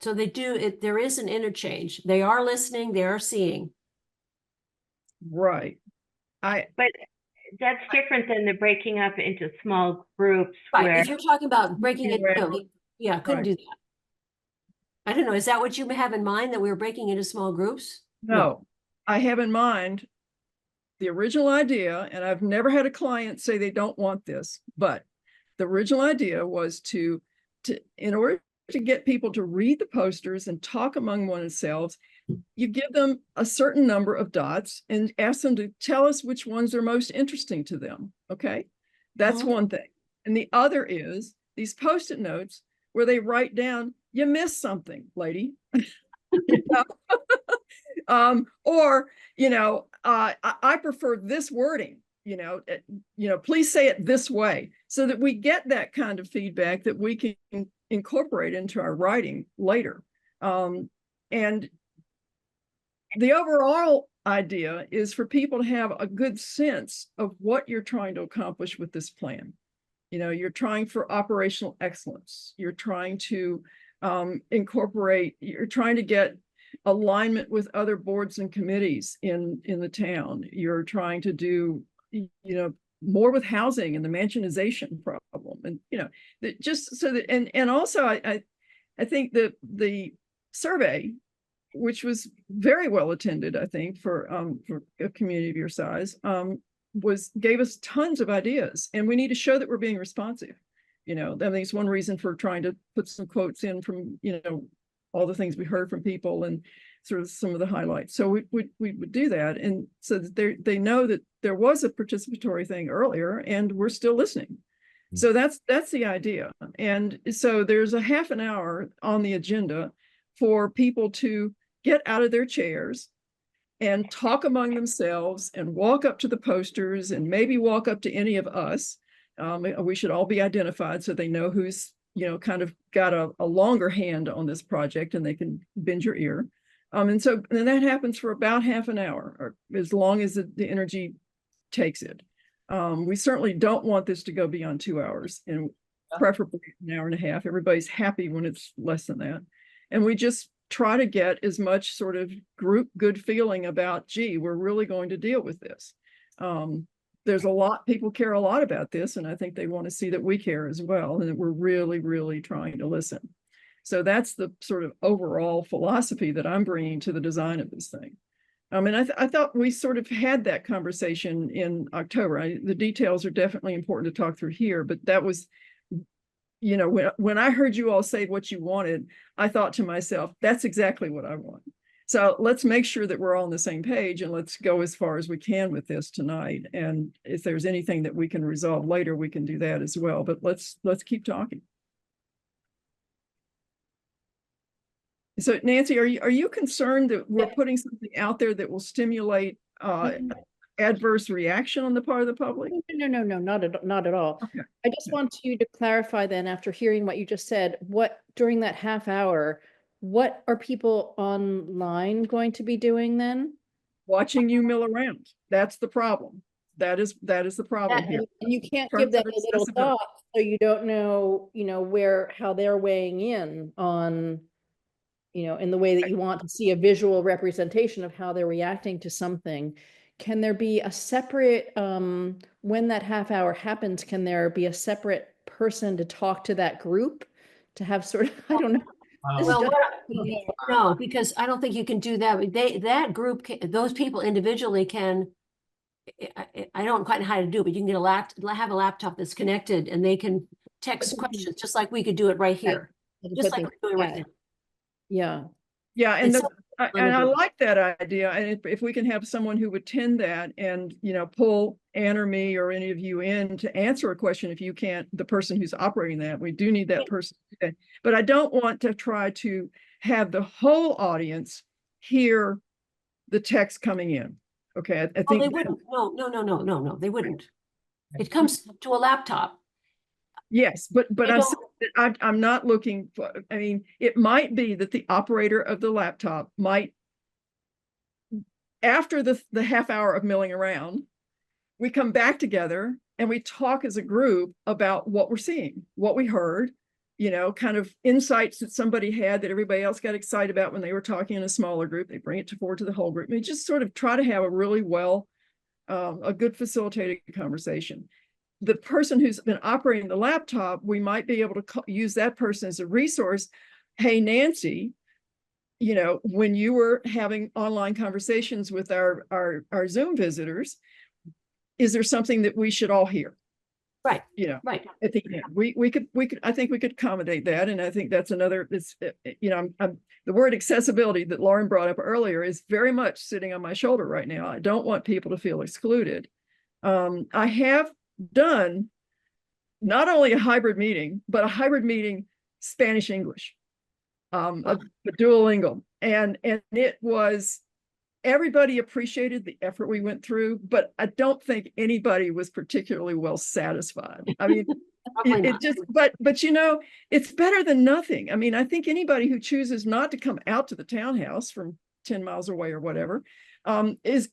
So they do it. There is an interchange. They are listening. They are seeing. right. But that's different than the breaking up into small groups Right. where If you're talking about breaking it, no, yeah, couldn't Right. do that. I don't know. Is that what you have in mind, that we were breaking into small groups? No, I have in mind the original idea, and I've never had a client say they don't want this, but the original idea was to in order to get people to read the posters and talk among oneself, you give them a certain number of dots and ask them to tell us which ones are most interesting to them. Okay, that's one thing. And the other is these Post-it notes where they write down, you missed something, lady. Or, I prefer this wording, please say it this way, so that we get that kind of feedback that we can incorporate into our writing later. And the overall idea is for people to have a good sense of what you're trying to accomplish with this plan. You're trying for operational excellence. You're trying to you're trying to get alignment with other boards and committees in the town. You're trying to do, more with housing and the mansionization problem. And, just so that, and also I think that the survey, which was very well attended, I think, for a community of your size, gave us tons of ideas, and we need to show that we're being responsive. I think it's one reason for trying to put some quotes in from, all the things we heard from people and sort of some of the highlights. So we would do that. And so that they know that there was a participatory thing earlier and we're still listening. So that's the idea. And so there's a half an hour on the agenda for people to get out of their chairs and talk among themselves and walk up to the posters and maybe walk up to any of us. We should all be identified so they know who's, kind of got a longer hand on this project and they can bend your ear. And that happens for about half an hour, or as long as the energy takes it. We certainly don't want this to go beyond 2 hours, and preferably an hour and a half. Everybody's happy when it's less than that. And we just try to get as much sort of group good feeling about, gee, we're really going to deal with this. There's people care a lot about this, and I think they want to see that we care as well, and that we're really, really trying to listen. So that's the sort of overall philosophy that I'm bringing to the design of this thing. And I thought we sort of had that conversation in October. The details are definitely important to talk through here, but that was, when I heard you all say what you wanted, I thought to myself, that's exactly what I want. So let's make sure that we're all on the same page, and let's go as far as we can with this tonight. And if there's anything that we can resolve later, we can do that as well. But let's keep talking. So Nancy, are you concerned that we're putting something out there that will stimulate adverse reaction on the part of the public? No, not at all. Okay. I just want you to clarify then, after hearing what you just said, what during that half hour, what are people online going to be doing then? Watching you mill around. That's the problem. That is the problem here. And you can't Terms give that of a little accessibility. thought, so you don't know, how they're weighing in on, in the way that you want to see a visual representation of how they're reacting to something. Can there be a separate, when that half hour happens, can there be a separate person to talk to that group to have sort of, I don't know. Well, no, because I don't think you can do that. That group, those people individually can, I don't quite know how to do it, but you can have a laptop that's connected and they can text questions, just like we could do it right here. Just like we're doing right now. Yeah. Yeah, and It's I like that idea. And if we can have someone who would tend that and, pull Ann or me or any of you in to answer a question, if you can't, the person who's operating that, we do need that person. But I don't want to try to have the whole audience hear the text coming in. Okay, I think they wouldn't. No, they wouldn't. It comes to a laptop. Yes, but I'm not looking for, it might be that the operator of the laptop might, after the half hour of milling around, we come back together and we talk as a group about what we're seeing, what we heard, kind of insights that somebody had that everybody else got excited about when they were talking in a smaller group. They bring it forward to the whole group. And just sort of try to have a really a good facilitated conversation. The person who's been operating the laptop, we might be able to use that person as a resource. Hey, Nancy, when you were having online conversations with our Zoom visitors, is there something that we should all hear? Right. Right. At the end, we could, I think we could accommodate that. And I think that's another, the word accessibility that Lauren brought up earlier is very much sitting on my shoulder right now. I don't want people to feel excluded. I have done not only a hybrid meeting, but a hybrid meeting Spanish English, a Duolingo, and it was everybody appreciated the effort we went through, but I don't think anybody was particularly well satisfied. I mean, Probably it not. just, but you know, it's better than nothing. I mean, I think anybody who chooses not to come out to the townhouse from 10 miles away or whatever, is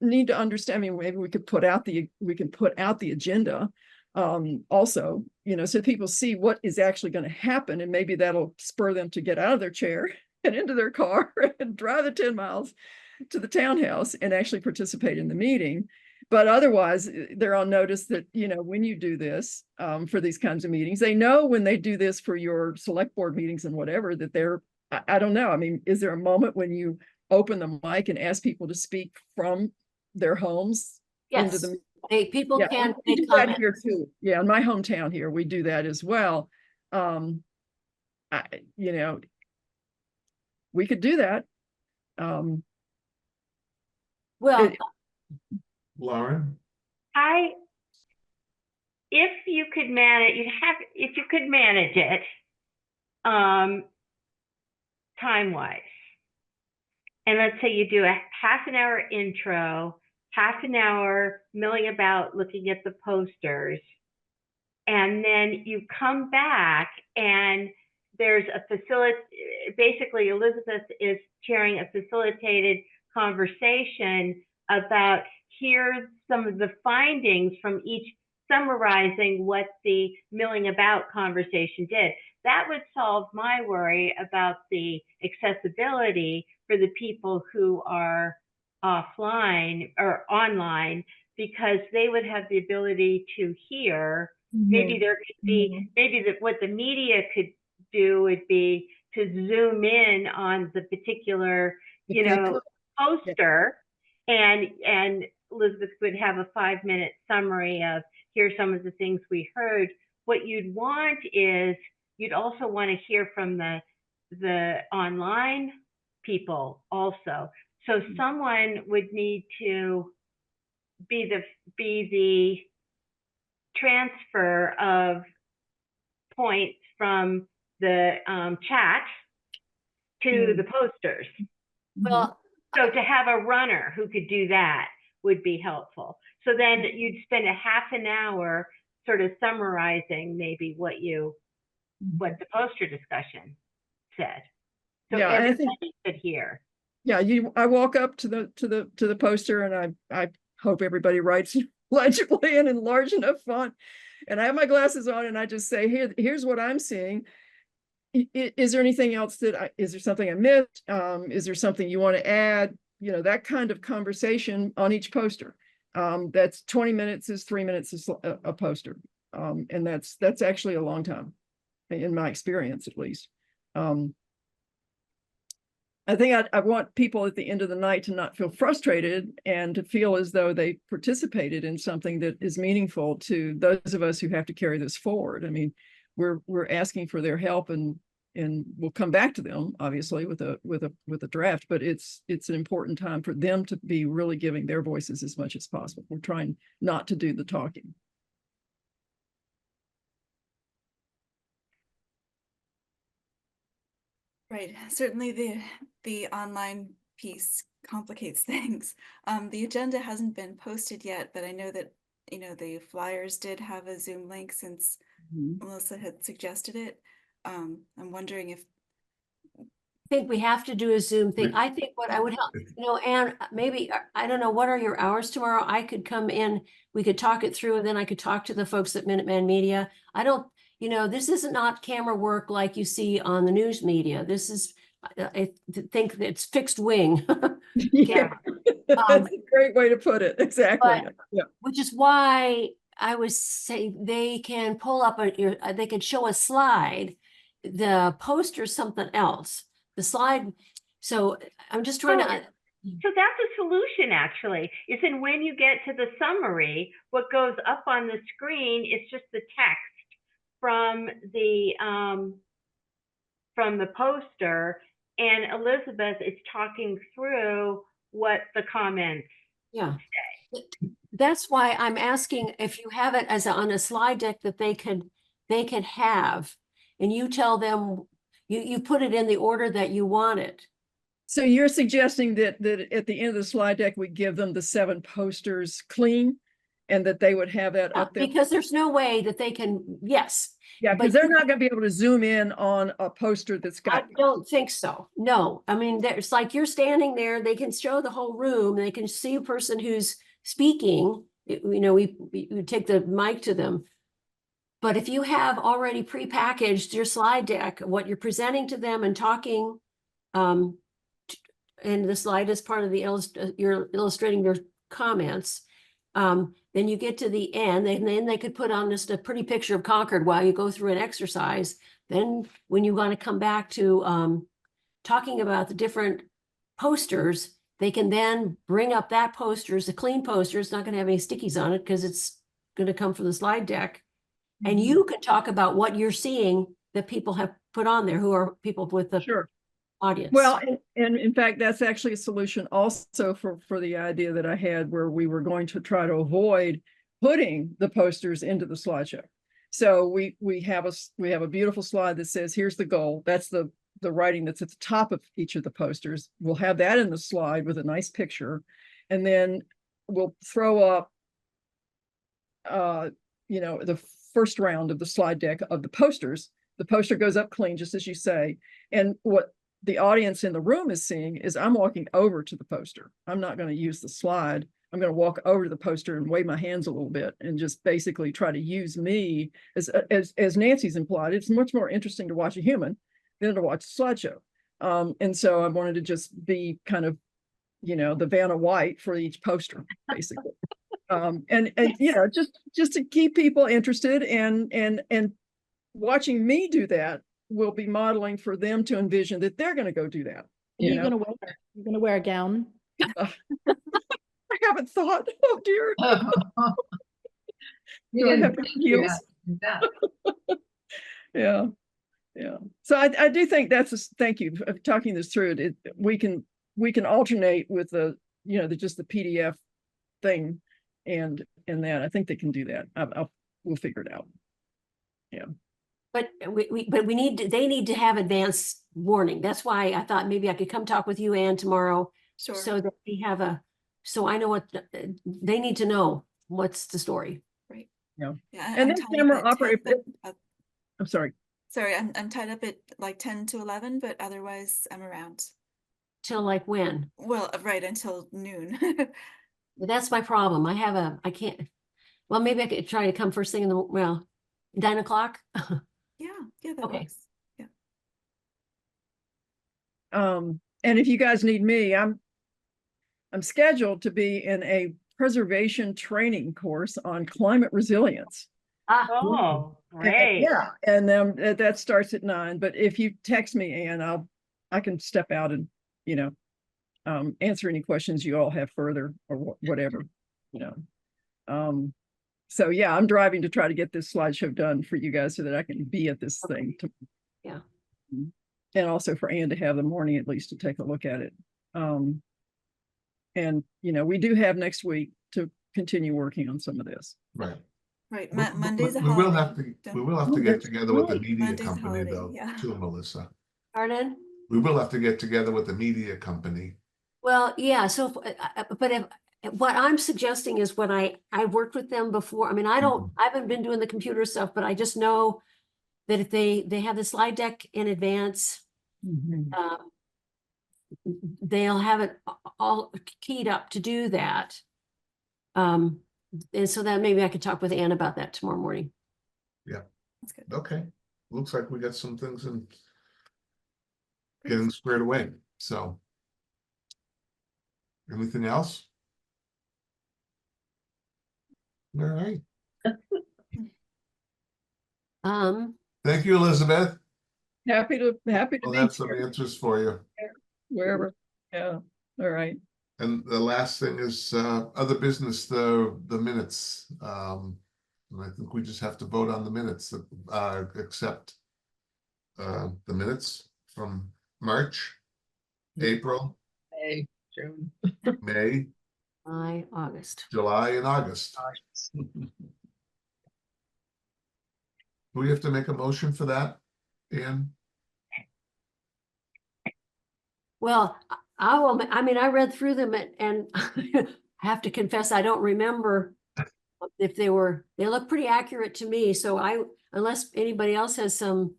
need to understand. I mean, maybe we can put out the agenda, also, you know, so people see what is actually going to happen, and maybe that'll spur them to get out of their chair and into their car and drive the 10 miles to the townhouse and actually participate in the meeting. But otherwise, they're on notice that, you know, when you do this, for these kinds of meetings, they know when they do this for your select board meetings and whatever, that they're, I don't know. I mean, is there a moment when you open the mic and ask people to speak from their homes into Yes, the people yeah, can we do make that comments. here too. Yeah, in my hometown here, we do that as well. You know, we could do that. Well, Lauren? If you could manage, if you could manage it, time-wise. And let's say you do a half an hour intro, half an hour milling about looking at the posters, and then you come back and there's a basically Elizabeth is chairing a facilitated conversation about here's some of the findings from each, summarizing what the milling about conversation did. That would solve my worry about the accessibility for the people who are offline or online, because they would have the ability to hear. Maybe there could be, what the media could do would be to zoom in on the particular, you know, poster, and Elizabeth would have a 5-minute summary of, here's some of the things we heard. What you'd want is, you'd also want to hear from the online people also. So someone would need to be the transfer of points from the chat to the posters. well, So to have a runner who could do that would be helpful. So then you'd spend a half an hour sort of summarizing maybe what the poster discussion said. So Yeah, and I think- everybody could hear. Yeah, I walk up to the poster, and I hope everybody writes legibly and in large enough font. And I have my glasses on, and I just say, here's what I'm seeing. Is there anything else is there something I missed? Is there something you want to add? You know, that kind of conversation on each poster. That's 20 minutes is 3 minutes is a poster. And that's actually a long time in my experience, at least. I think I want people at the end of the night to not feel frustrated and to feel as though they participated in something that is meaningful to those of us who have to carry this forward. I mean, we're asking for their help, and we'll come back to them obviously with a draft, but it's an important time for them to be really giving their voices as much as possible. We're trying not to do the talking. Right, certainly the online piece complicates things. The agenda hasn't been posted yet, but I know that, you know, the flyers did have a Zoom link since Melissa had suggested it. I'm wondering if I think we have to do a Zoom thing. I think what I would help, you know, Anne, maybe, I don't know, what are your hours tomorrow? I could come in, we could talk it through, and then I could talk to the folks at Minuteman Media. I don't, you know, this is not camera work like you see on the news media. This is, I think it's fixed wing. Yeah, that's a great way to put it. Exactly. Yeah. Which is why I was saying they can pull up they could show a slide, the poster, something else, the slide. So I'm just trying to. So that's a solution, actually, is in when you get to the summary, what goes up on the screen is just the text from the poster, and Elizabeth is talking through what the comments say. That's why I'm asking if you have it as on a slide deck that they could have, and you tell them, you put it in the order that you want it. So you're suggesting that at the end of the slide deck, we give them the 7 posters clean and that they would have that up there? Because there's no way that they can, yes. Yeah, but because they're you- not gonna be able to zoom in on a poster that's I got, don't think so. No, I mean, there's like you're standing there, they can show the whole room, they can see a person who's speaking. You know, we take the mic to them. But if you have already prepackaged your slide deck, what you're presenting to them and talking, and the slide is part of the you're illustrating your comments. Then you get to the end, and then they could put on just a pretty picture of Concord while you go through an exercise. Then when you want to come back to talking about the different posters, they can then bring up that posters, the clean poster. It's not going to have any stickies on it because it's going to come from the slide deck. And you can talk about what you're seeing that people have put on there, who are people with the sure. audience. Well, and in fact, that's actually a solution also for the idea that I had where we were going to try to avoid putting the posters into the slideshow. So we have a beautiful slide that says, here's the goal. That's the writing that's at the top of each of the posters. We'll have that in the slide with a nice picture. And then we'll throw up, you know, the first round of the slide deck of the posters. The poster goes up clean, just as you say. And what the audience in the room is seeing is I'm walking over to the poster. I'm not going to use the slide. I'm going to walk over to the poster and wave my hands a little bit and just basically try to use me as Nancy's implied. It's much more interesting to watch a human than to watch a slideshow. And so I wanted to just be kind of, you know, the Vanna White for each poster, basically. And you know, just to keep people interested and watching me do that will be modeling for them to envision that they're going to go do that. You're know? gonna wear a gown? I haven't thought. Oh dear. You Do I didn't have think to you heels? had to do that. Yeah. Yeah. So I do think thank you for talking this through. We can alternate with the, you know, just the PDF thing and that. I think they can do that. We'll figure it out. Yeah. But we need they need to have advance warning. That's why I thought maybe I could come talk with you, Ann, tomorrow. Sure. So that we have so I know what they need to know what's the story. Yeah, And I'm then tied up camera at operator. 10, I'm sorry. sorry, I'm tied up at like 10 to 11, but otherwise I'm around. Till like when? Well, right until noon. That's my problem. I can't, well, maybe I could try to come first thing in the, 9 o'clock. Yeah, that Okay. works. Yeah. And if you guys need me, I'm scheduled to be in a preservation training course on climate resilience. Oh, great. Yeah, and that starts at 9. But if you text me, Ann, I can step out and, you know, answer any questions you all have further or whatever, you know. So yeah, I'm driving to try to get this slideshow done for you guys so that I can be at this thing. Yeah. And also for Ann to have the morning at least to take a look at it. And, you know, we do have next week to continue working on some of this. Right. Right. We- Monday's a we will have holiday. to, we will have to get together with the Right. media Monday's a company holiday, though, yeah. too, Melissa. Pardon? We will have to get together with the media company. Well, yeah, so, but if, what I'm suggesting is when I worked with them before, I mean, I haven't been doing the computer stuff, but I just know that if they have the slide deck in advance, they'll have it all keyed up to do that. And so that maybe I could talk with Ann about that tomorrow morning. That's good. Okay, looks like we got some things in getting squared away, so. Anything else? All right, thank you, Elizabeth. Happy to We'll be have some here, answers for you. wherever. Yeah. All right. And the last thing is other business, the minutes. And I think we just have to vote on the minutes, accept the minutes from March, April, May, June. May, August. July, and August. Do we have to make a motion for that, Ann? Well, I will, I mean, I read through them and I have to confess, I don't remember if they look pretty accurate to me, so unless anybody else has some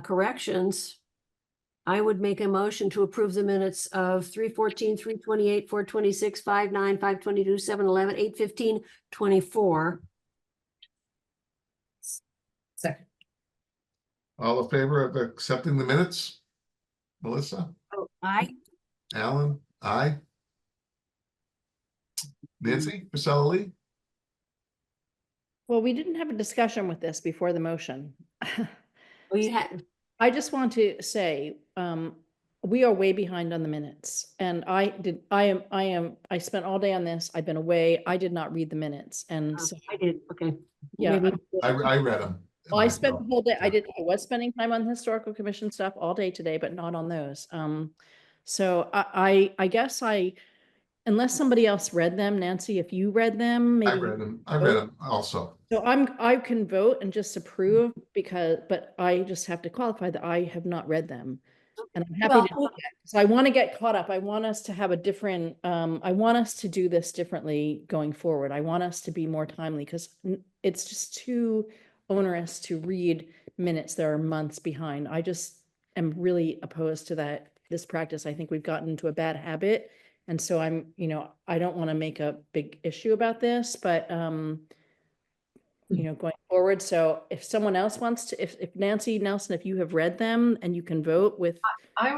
corrections, I would make a motion to approve the minutes of 3:14, 3:28, 4:26, 5:9, 5:22, 7:11, 8:15, 24. Second. All in favor of accepting the minutes? Melissa, Oh, aye. Alan, aye. Nancy, Priscilla Lee? Well, we didn't have a discussion with this before the motion. Well, you had, I just want to say, we are way behind on the minutes. And I spent all day on this. I've been away. I did not read the minutes. And so, I did, okay. yeah, Maybe- I read them. I spent the whole day, I was spending time on historical commission stuff all day today, but not on those. So I guess unless somebody else read them, Nancy, if you read them, I maybe. read them also. So I can vote and just approve but I just have to qualify that I have not read them. And I'm happy to, Well, so I want to get caught up. I want us to have a different, I want us to do this differently going forward. I want us to be more timely because it's just too onerous to read minutes that are months behind. I just am really opposed to this practice. I think we've gotten into a bad habit. And so I don't want to make a big issue about this, but, going forward. So if someone else wants to, if Nancy Nelson, if you have read them and you can vote with. I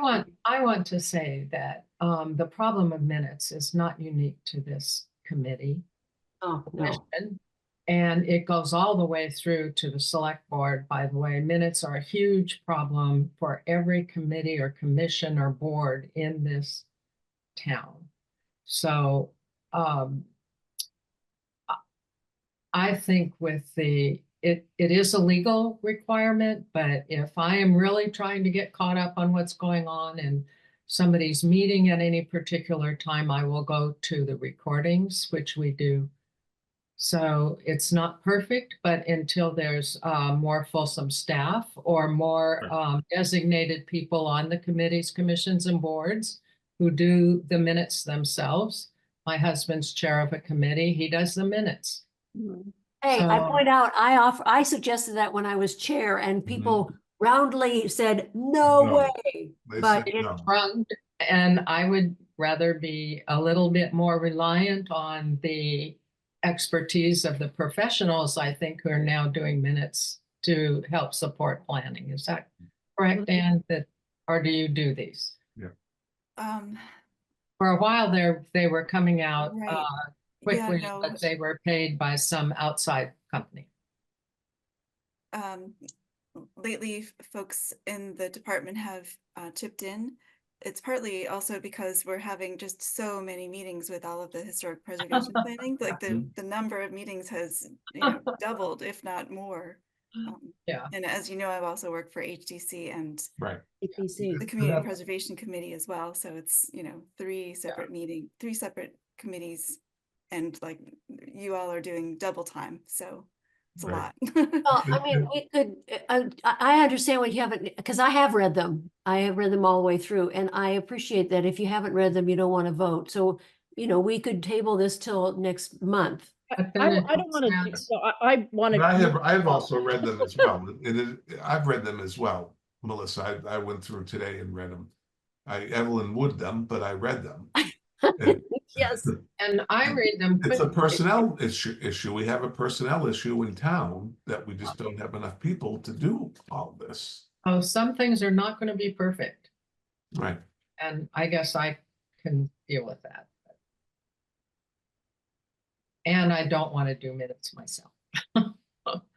want to say that the problem of minutes is not unique to this committee. Oh, no. Commission, and it goes all the way through to the select board, by the way. Minutes are a huge problem for every committee or commission or board in this town. So I think with it is a legal requirement, but if I am really trying to get caught up on what's going on and somebody's meeting at any particular time, I will go to the recordings, which we do. So it's not perfect, but until there's more fulsome staff or more designated people on the committees, commissions, and boards who do the minutes themselves. My husband's chair of a committee, he does the minutes. Hey, I So- point out, I suggested that when I was chair and people roundly said, no No. way. They But said no. Wrong. And I would rather be a little bit more reliant on the expertise of the professionals, I think, who are now doing minutes to help support planning. Is that correct, Dan? Or do you do these? For a while there, they were coming out Right. quickly, no. but they were paid by some outside company. Lately, folks in the department have chipped in. It's partly also because we're having just so many meetings with all of the historic preservation planning. Like the number of meetings has doubled, if not more. Yeah. And as you know, I've also worked for HDC and Right. APC. the Community Preservation Committee as well. So it's, three separate committees, and like you all are doing double time. So it's a Right. lot. Well, I mean, we could, I understand what you haven't, because I have read them. I have read them all the way through, and I appreciate that if you haven't read them, you don't want to vote. So, we could table this till next month. I don't want to do, so I want But to. I've also read them as well. I've read them as well, Melissa. I went through today and read them. Evelyn would them, but I read them. And Yes. And I read them. it's a quickly. personnel issue. We have a personnel issue in town that we just don't have enough people to do all this. Oh, some things are not going to be perfect. Right. And I guess I can deal with that. And I don't want to do minutes myself.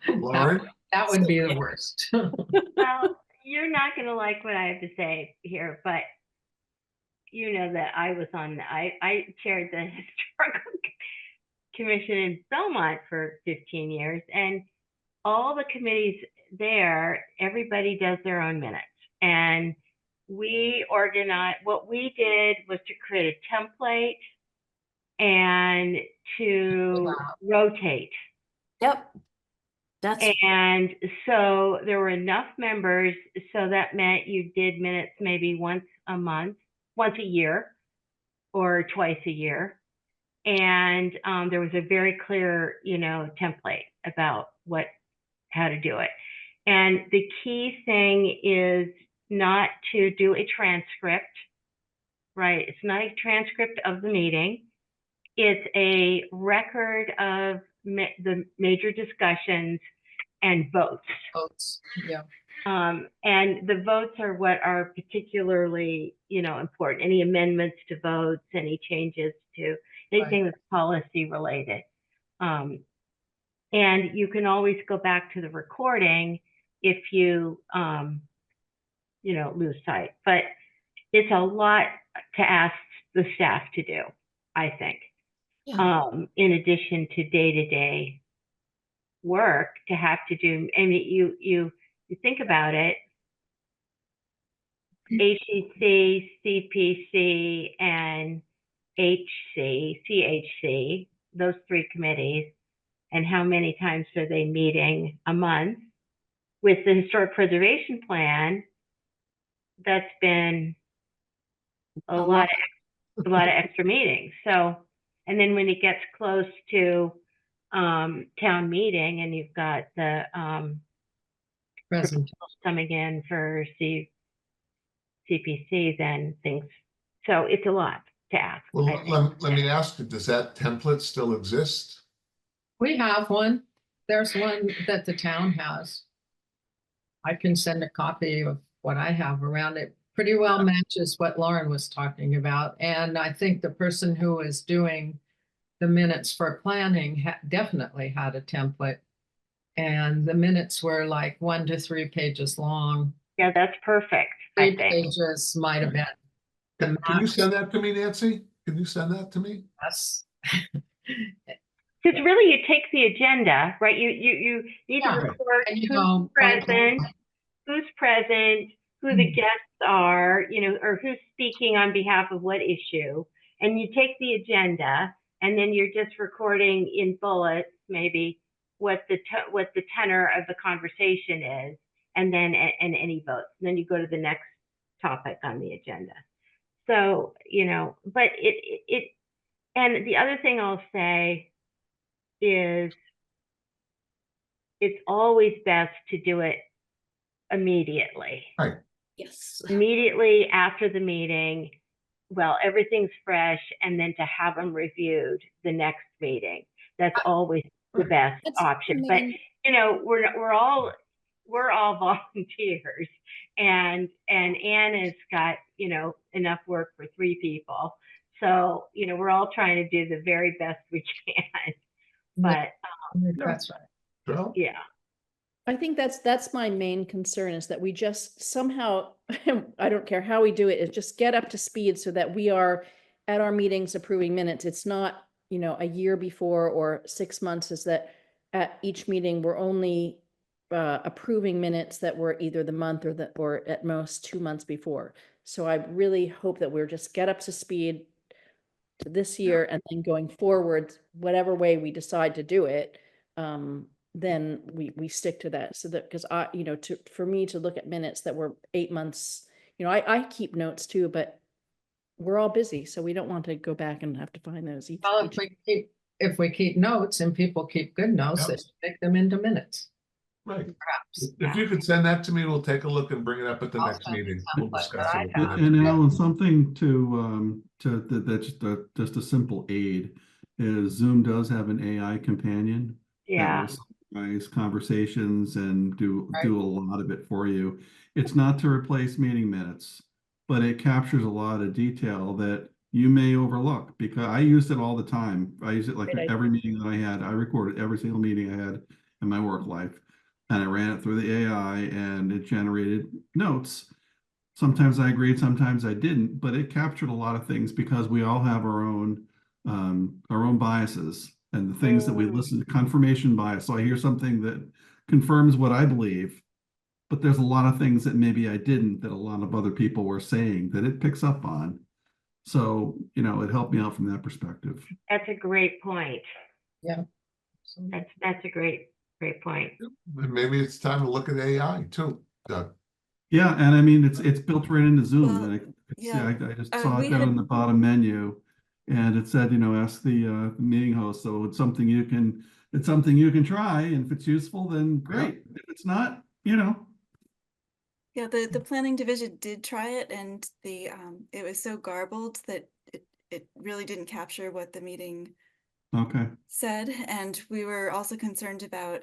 Lauren? That would be the worst. Well, you're not going to like what I have to say here, but you know that I was I chaired the historical commission in Belmont for 15 years, and all the committees there, everybody does their own minutes. And what we did was to create a template and to rotate. Yep. That's, And so there were enough members, so that meant you did minutes maybe once a month, once a year, or twice a year. And there was a very clear, template about how to do it. And the key thing is not to do a transcript, right? It's not a transcript of the meeting. It's a record of the major discussions and votes. Votes, yeah. And the votes are what are particularly, important. Any amendments to votes, any changes to anything that's policy related. And you can always go back to the recording if you, lose sight. But it's a lot to ask the staff to do, I think. In addition to day-to-day work, to have to do, I mean, you think about it, HEC, CPC, and CHC, those three committees, and how many times are they meeting a month? With the historic preservation plan, that's been a lot of extra meetings. So, and then when it gets close to town meeting and you've got the Present. coming in for CPC, then things, so it's a lot to ask. Well, I think. let me ask you, does that template still exist? We have one. There's one that the town has. I can send a copy of what I have around it. Pretty well matches what Lauren was talking about. And I think the person who is doing the minutes for planning definitely had a template. And the minutes were like 1 to 3 pages long. Yeah, that's perfect, I 3 think. pages might have been the Can you max. send that to me, Nancy? Can you send that to me? Yes. Because really, you take the agenda, right? You need to Yeah. record And you who's go, present, who the guests are, or who's speaking on behalf of what issue. And you take the agenda, and then you're just recording in bullets, maybe what the tenor of the conversation is, and then and any votes. And then you go to the next topic on the agenda. So, but it and the other thing I'll say is it's always best to do it immediately. Right. yes. Immediately after the meeting, well, everything's fresh, and then to have them reviewed the next meeting. That's always the best That's option. the But main- we're all volunteers, and Anne has got enough work for 3 people. So we're all trying to do the very best we can. But That's right. Well, yeah. I think that's my main concern, is that we just somehow, I don't care how we do it, is just get up to speed so that we are at our meetings approving minutes. It's not, a year before or 6 months, is that at each meeting, we're only approving minutes that were either the month or at most 2 months before. So I really hope that we're just get up to speed to this year, and then going forward, whatever way we decide to do it, then we stick to that. So that, because for me to look at minutes that were 8 months, I keep notes too, but we're all busy, so we don't want to go back and have to find those each. Well, if we keep notes and people keep good notes, they Yep. should make them into minutes, right. perhaps. If you could send that to me, we'll take a look and bring it up at the I'll next send the meeting. We'll template discuss that I it. at the have. next And meeting. Alan, something that's just a simple aid is Zoom does have an AI companion. Yeah. That will summarize conversations and do Right. a lot of it for you. It's not to replace meeting minutes, but it captures a lot of detail that you may overlook, because I used it all the time. I use it like Great idea. every meeting that I had. I recorded every single meeting I had in my work life, and I ran it through the AI, and it generated notes. Sometimes I agreed, sometimes I didn't, but it captured a lot of things, because we all have our own biases and the things that we listen to, confirmation bias. So I hear something that confirms what I believe, but there's a lot of things that maybe I didn't, that a lot of other people were saying, that it picks up on. So, it helped me out from that perspective. That's a great point. Yeah. That's a great Great point. Then maybe it's time to look at AI too, Doug. Yeah, and I mean, it's built right into Zoom. Well, And I could see, yeah, I just saw we it down had- in the bottom menu. And it said, ask the meeting host. So it's something you can try. And if it's useful, then great. If it's not, Yeah, the planning division did try it, and it was so garbled that it really didn't capture what the meeting okay. said. And we were also concerned about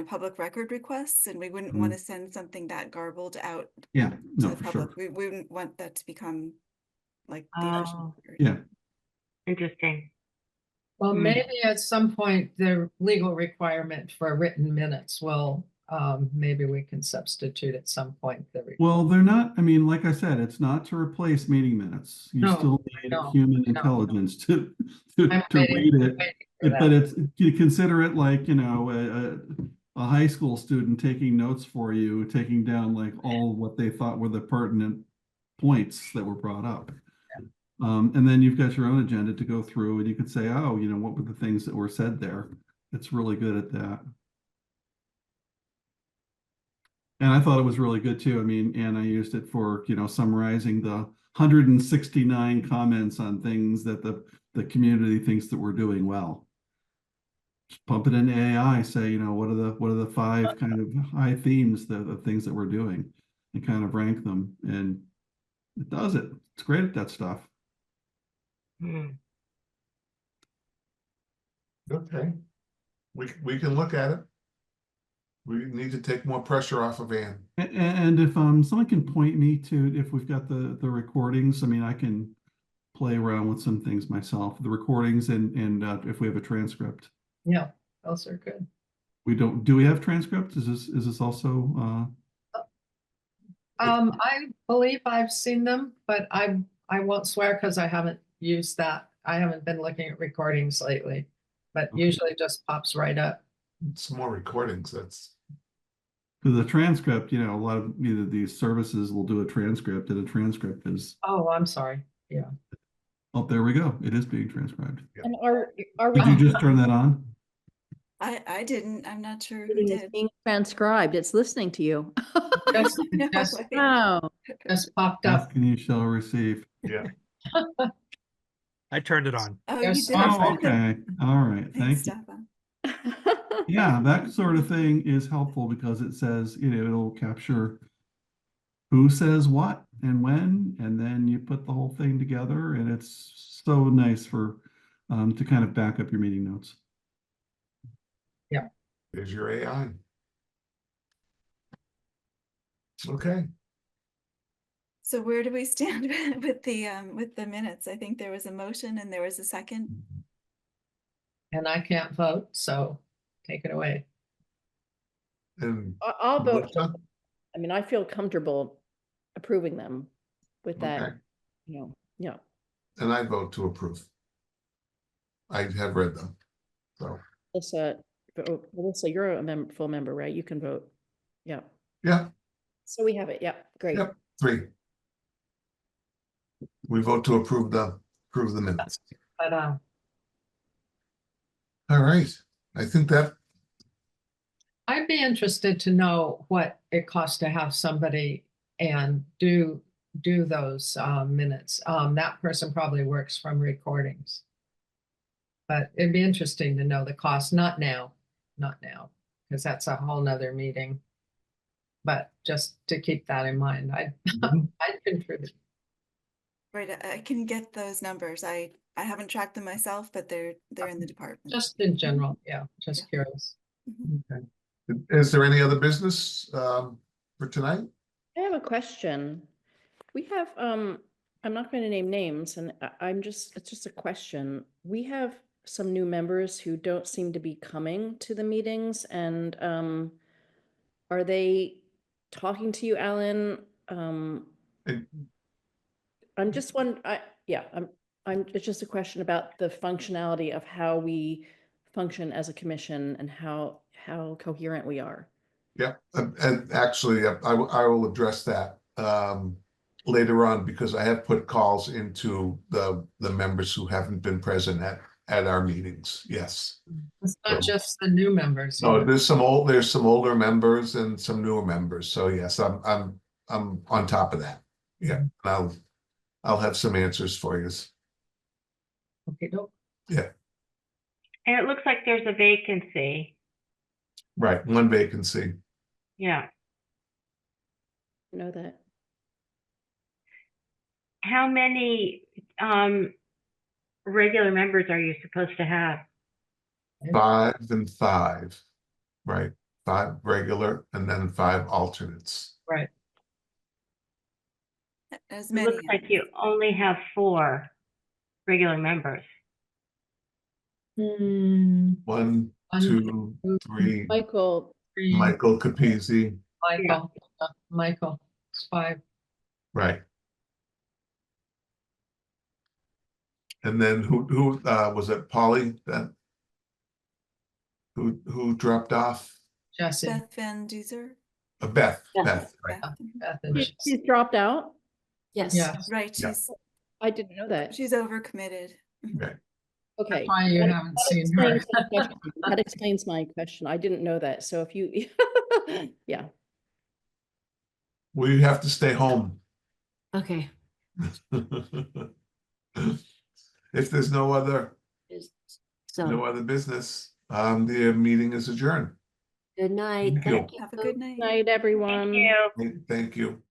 public record requests, and we wouldn't want to send something that garbled out Yeah, to no, the for public. sure. We wouldn't want that to become like the official Oh, record. Yeah. interesting. Well, Hmm. maybe at some point, the legal requirement for written minutes will, maybe we can substitute at some point Well, they're not, I mean, like I said, it's not to replace meeting minutes. You No, still need no, human no. intelligence to I'm read it. waiting for But that. you consider it like, a high school student taking notes for you, taking down like all what they thought were the pertinent points that were brought up. And then you've got your own agenda to go through and you could say, oh, what were the things that were said there? It's really good at that. And I thought it was really good too. I mean, and I used it for, summarizing the 169 comments on things that the community thinks that we're doing well. Just pump it into AI, say, what are the 5 kind of high themes, the things that we're doing, and kind of rank them. And it does it. It's great at that stuff. Hmm. Okay. We can look at it. We need to take more pressure off of Ann. And if someone can point me to, if we've got the recordings, I mean, I can play around with some things myself, the recordings and if we have a transcript. Yeah, those are good. Do we have transcripts? Is this also I believe I've seen them, but I won't swear because I haven't used that. I haven't been looking at recordings lately, but Okay. usually it just pops right up. Some more recordings, that's. the transcript, a lot of either these services will do a transcript, and a transcript is, Oh, I'm sorry. Yeah. oh, there we go. It is being transcribed. And are we? Did you just turn that on? I didn't. I'm not sure who Meeting is did. being transcribed. It's listening to you. Just, No just, way. Wow. just popped up. Ask and you shall receive. Yeah. I turned it on. Oh, you There's did. Oh, okay. All right. Thanks, Thank you. Stefan. Yeah, that sort of thing is helpful because it says, it'll capture who says what and when, and then you put the whole thing together, and it's so nice for to kind of back up your meeting notes. There's your AI. Okay. So where do we stand with the minutes? I think there was a motion and there was a second. And I can't vote, so take it away. And I'll vote. Melissa? I mean, I feel comfortable approving them with that, Okay. yeah. And I vote to approve. I have read them, so, Melissa, you're a full member, right? You can vote. Yeah. yeah, So we have it. Yeah, great. Yep. 3. We vote to approve the minutes. But, All right, I think that, I'd be interested to know what it costs to have somebody and do those minutes. That person probably works from recordings. But it'd be interesting to know the cost, not now, because that's a whole nother meeting. But just to keep that in mind, I'd contribute. Right, I can get those numbers. I haven't tracked them myself, but they're in the department. Just in general, yeah, just Yeah. curious. Mhm. is there any other business for tonight? I have a question. We have, I'm not going to name names, and it's just a question. We have some new members who don't seem to be coming to the meetings, and are they talking to you, Alan? I'm just it's just a question about the functionality of how we function as a commission and how coherent we are. Yeah, and actually, I will address that later on, because I have put calls into the members who haven't been present at at our meetings, yes. It's not just the new members. No, either. there's some older members and some newer members, so yes, I'm on top of that. Yeah, I'll have some answers for you. Okay, doke. And it looks like there's a vacancy. Right, one vacancy. Yeah. Know that. How many regular members are you supposed to have? 5 and 5, right? 5 regular and then 5 alternates. Right. As It many. looks like you only have 4 regular members. Hmm, 1, One, 2, 3. Michael, three, Michael Capizzi, Michael, it's 5. right? And then who was it? Polly that who dropped off? Jesse. Beth Van Duzer. Beth, Yeah. Beth, right? Beth. Beth and Jesse. she's dropped out? Yes. Yeah, Right, Yeah. I didn't know that. she's overcommitted. Right. Okay. that's why you That- haven't that seen her. explains my question. That explains my question. I didn't know that. So if you, yeah. We have to stay home. Okay. If there's no other So, business, the meeting is adjourned. good night. Thank you. Thank you. Have a good night. Night, everyone. Thank you. Thank you.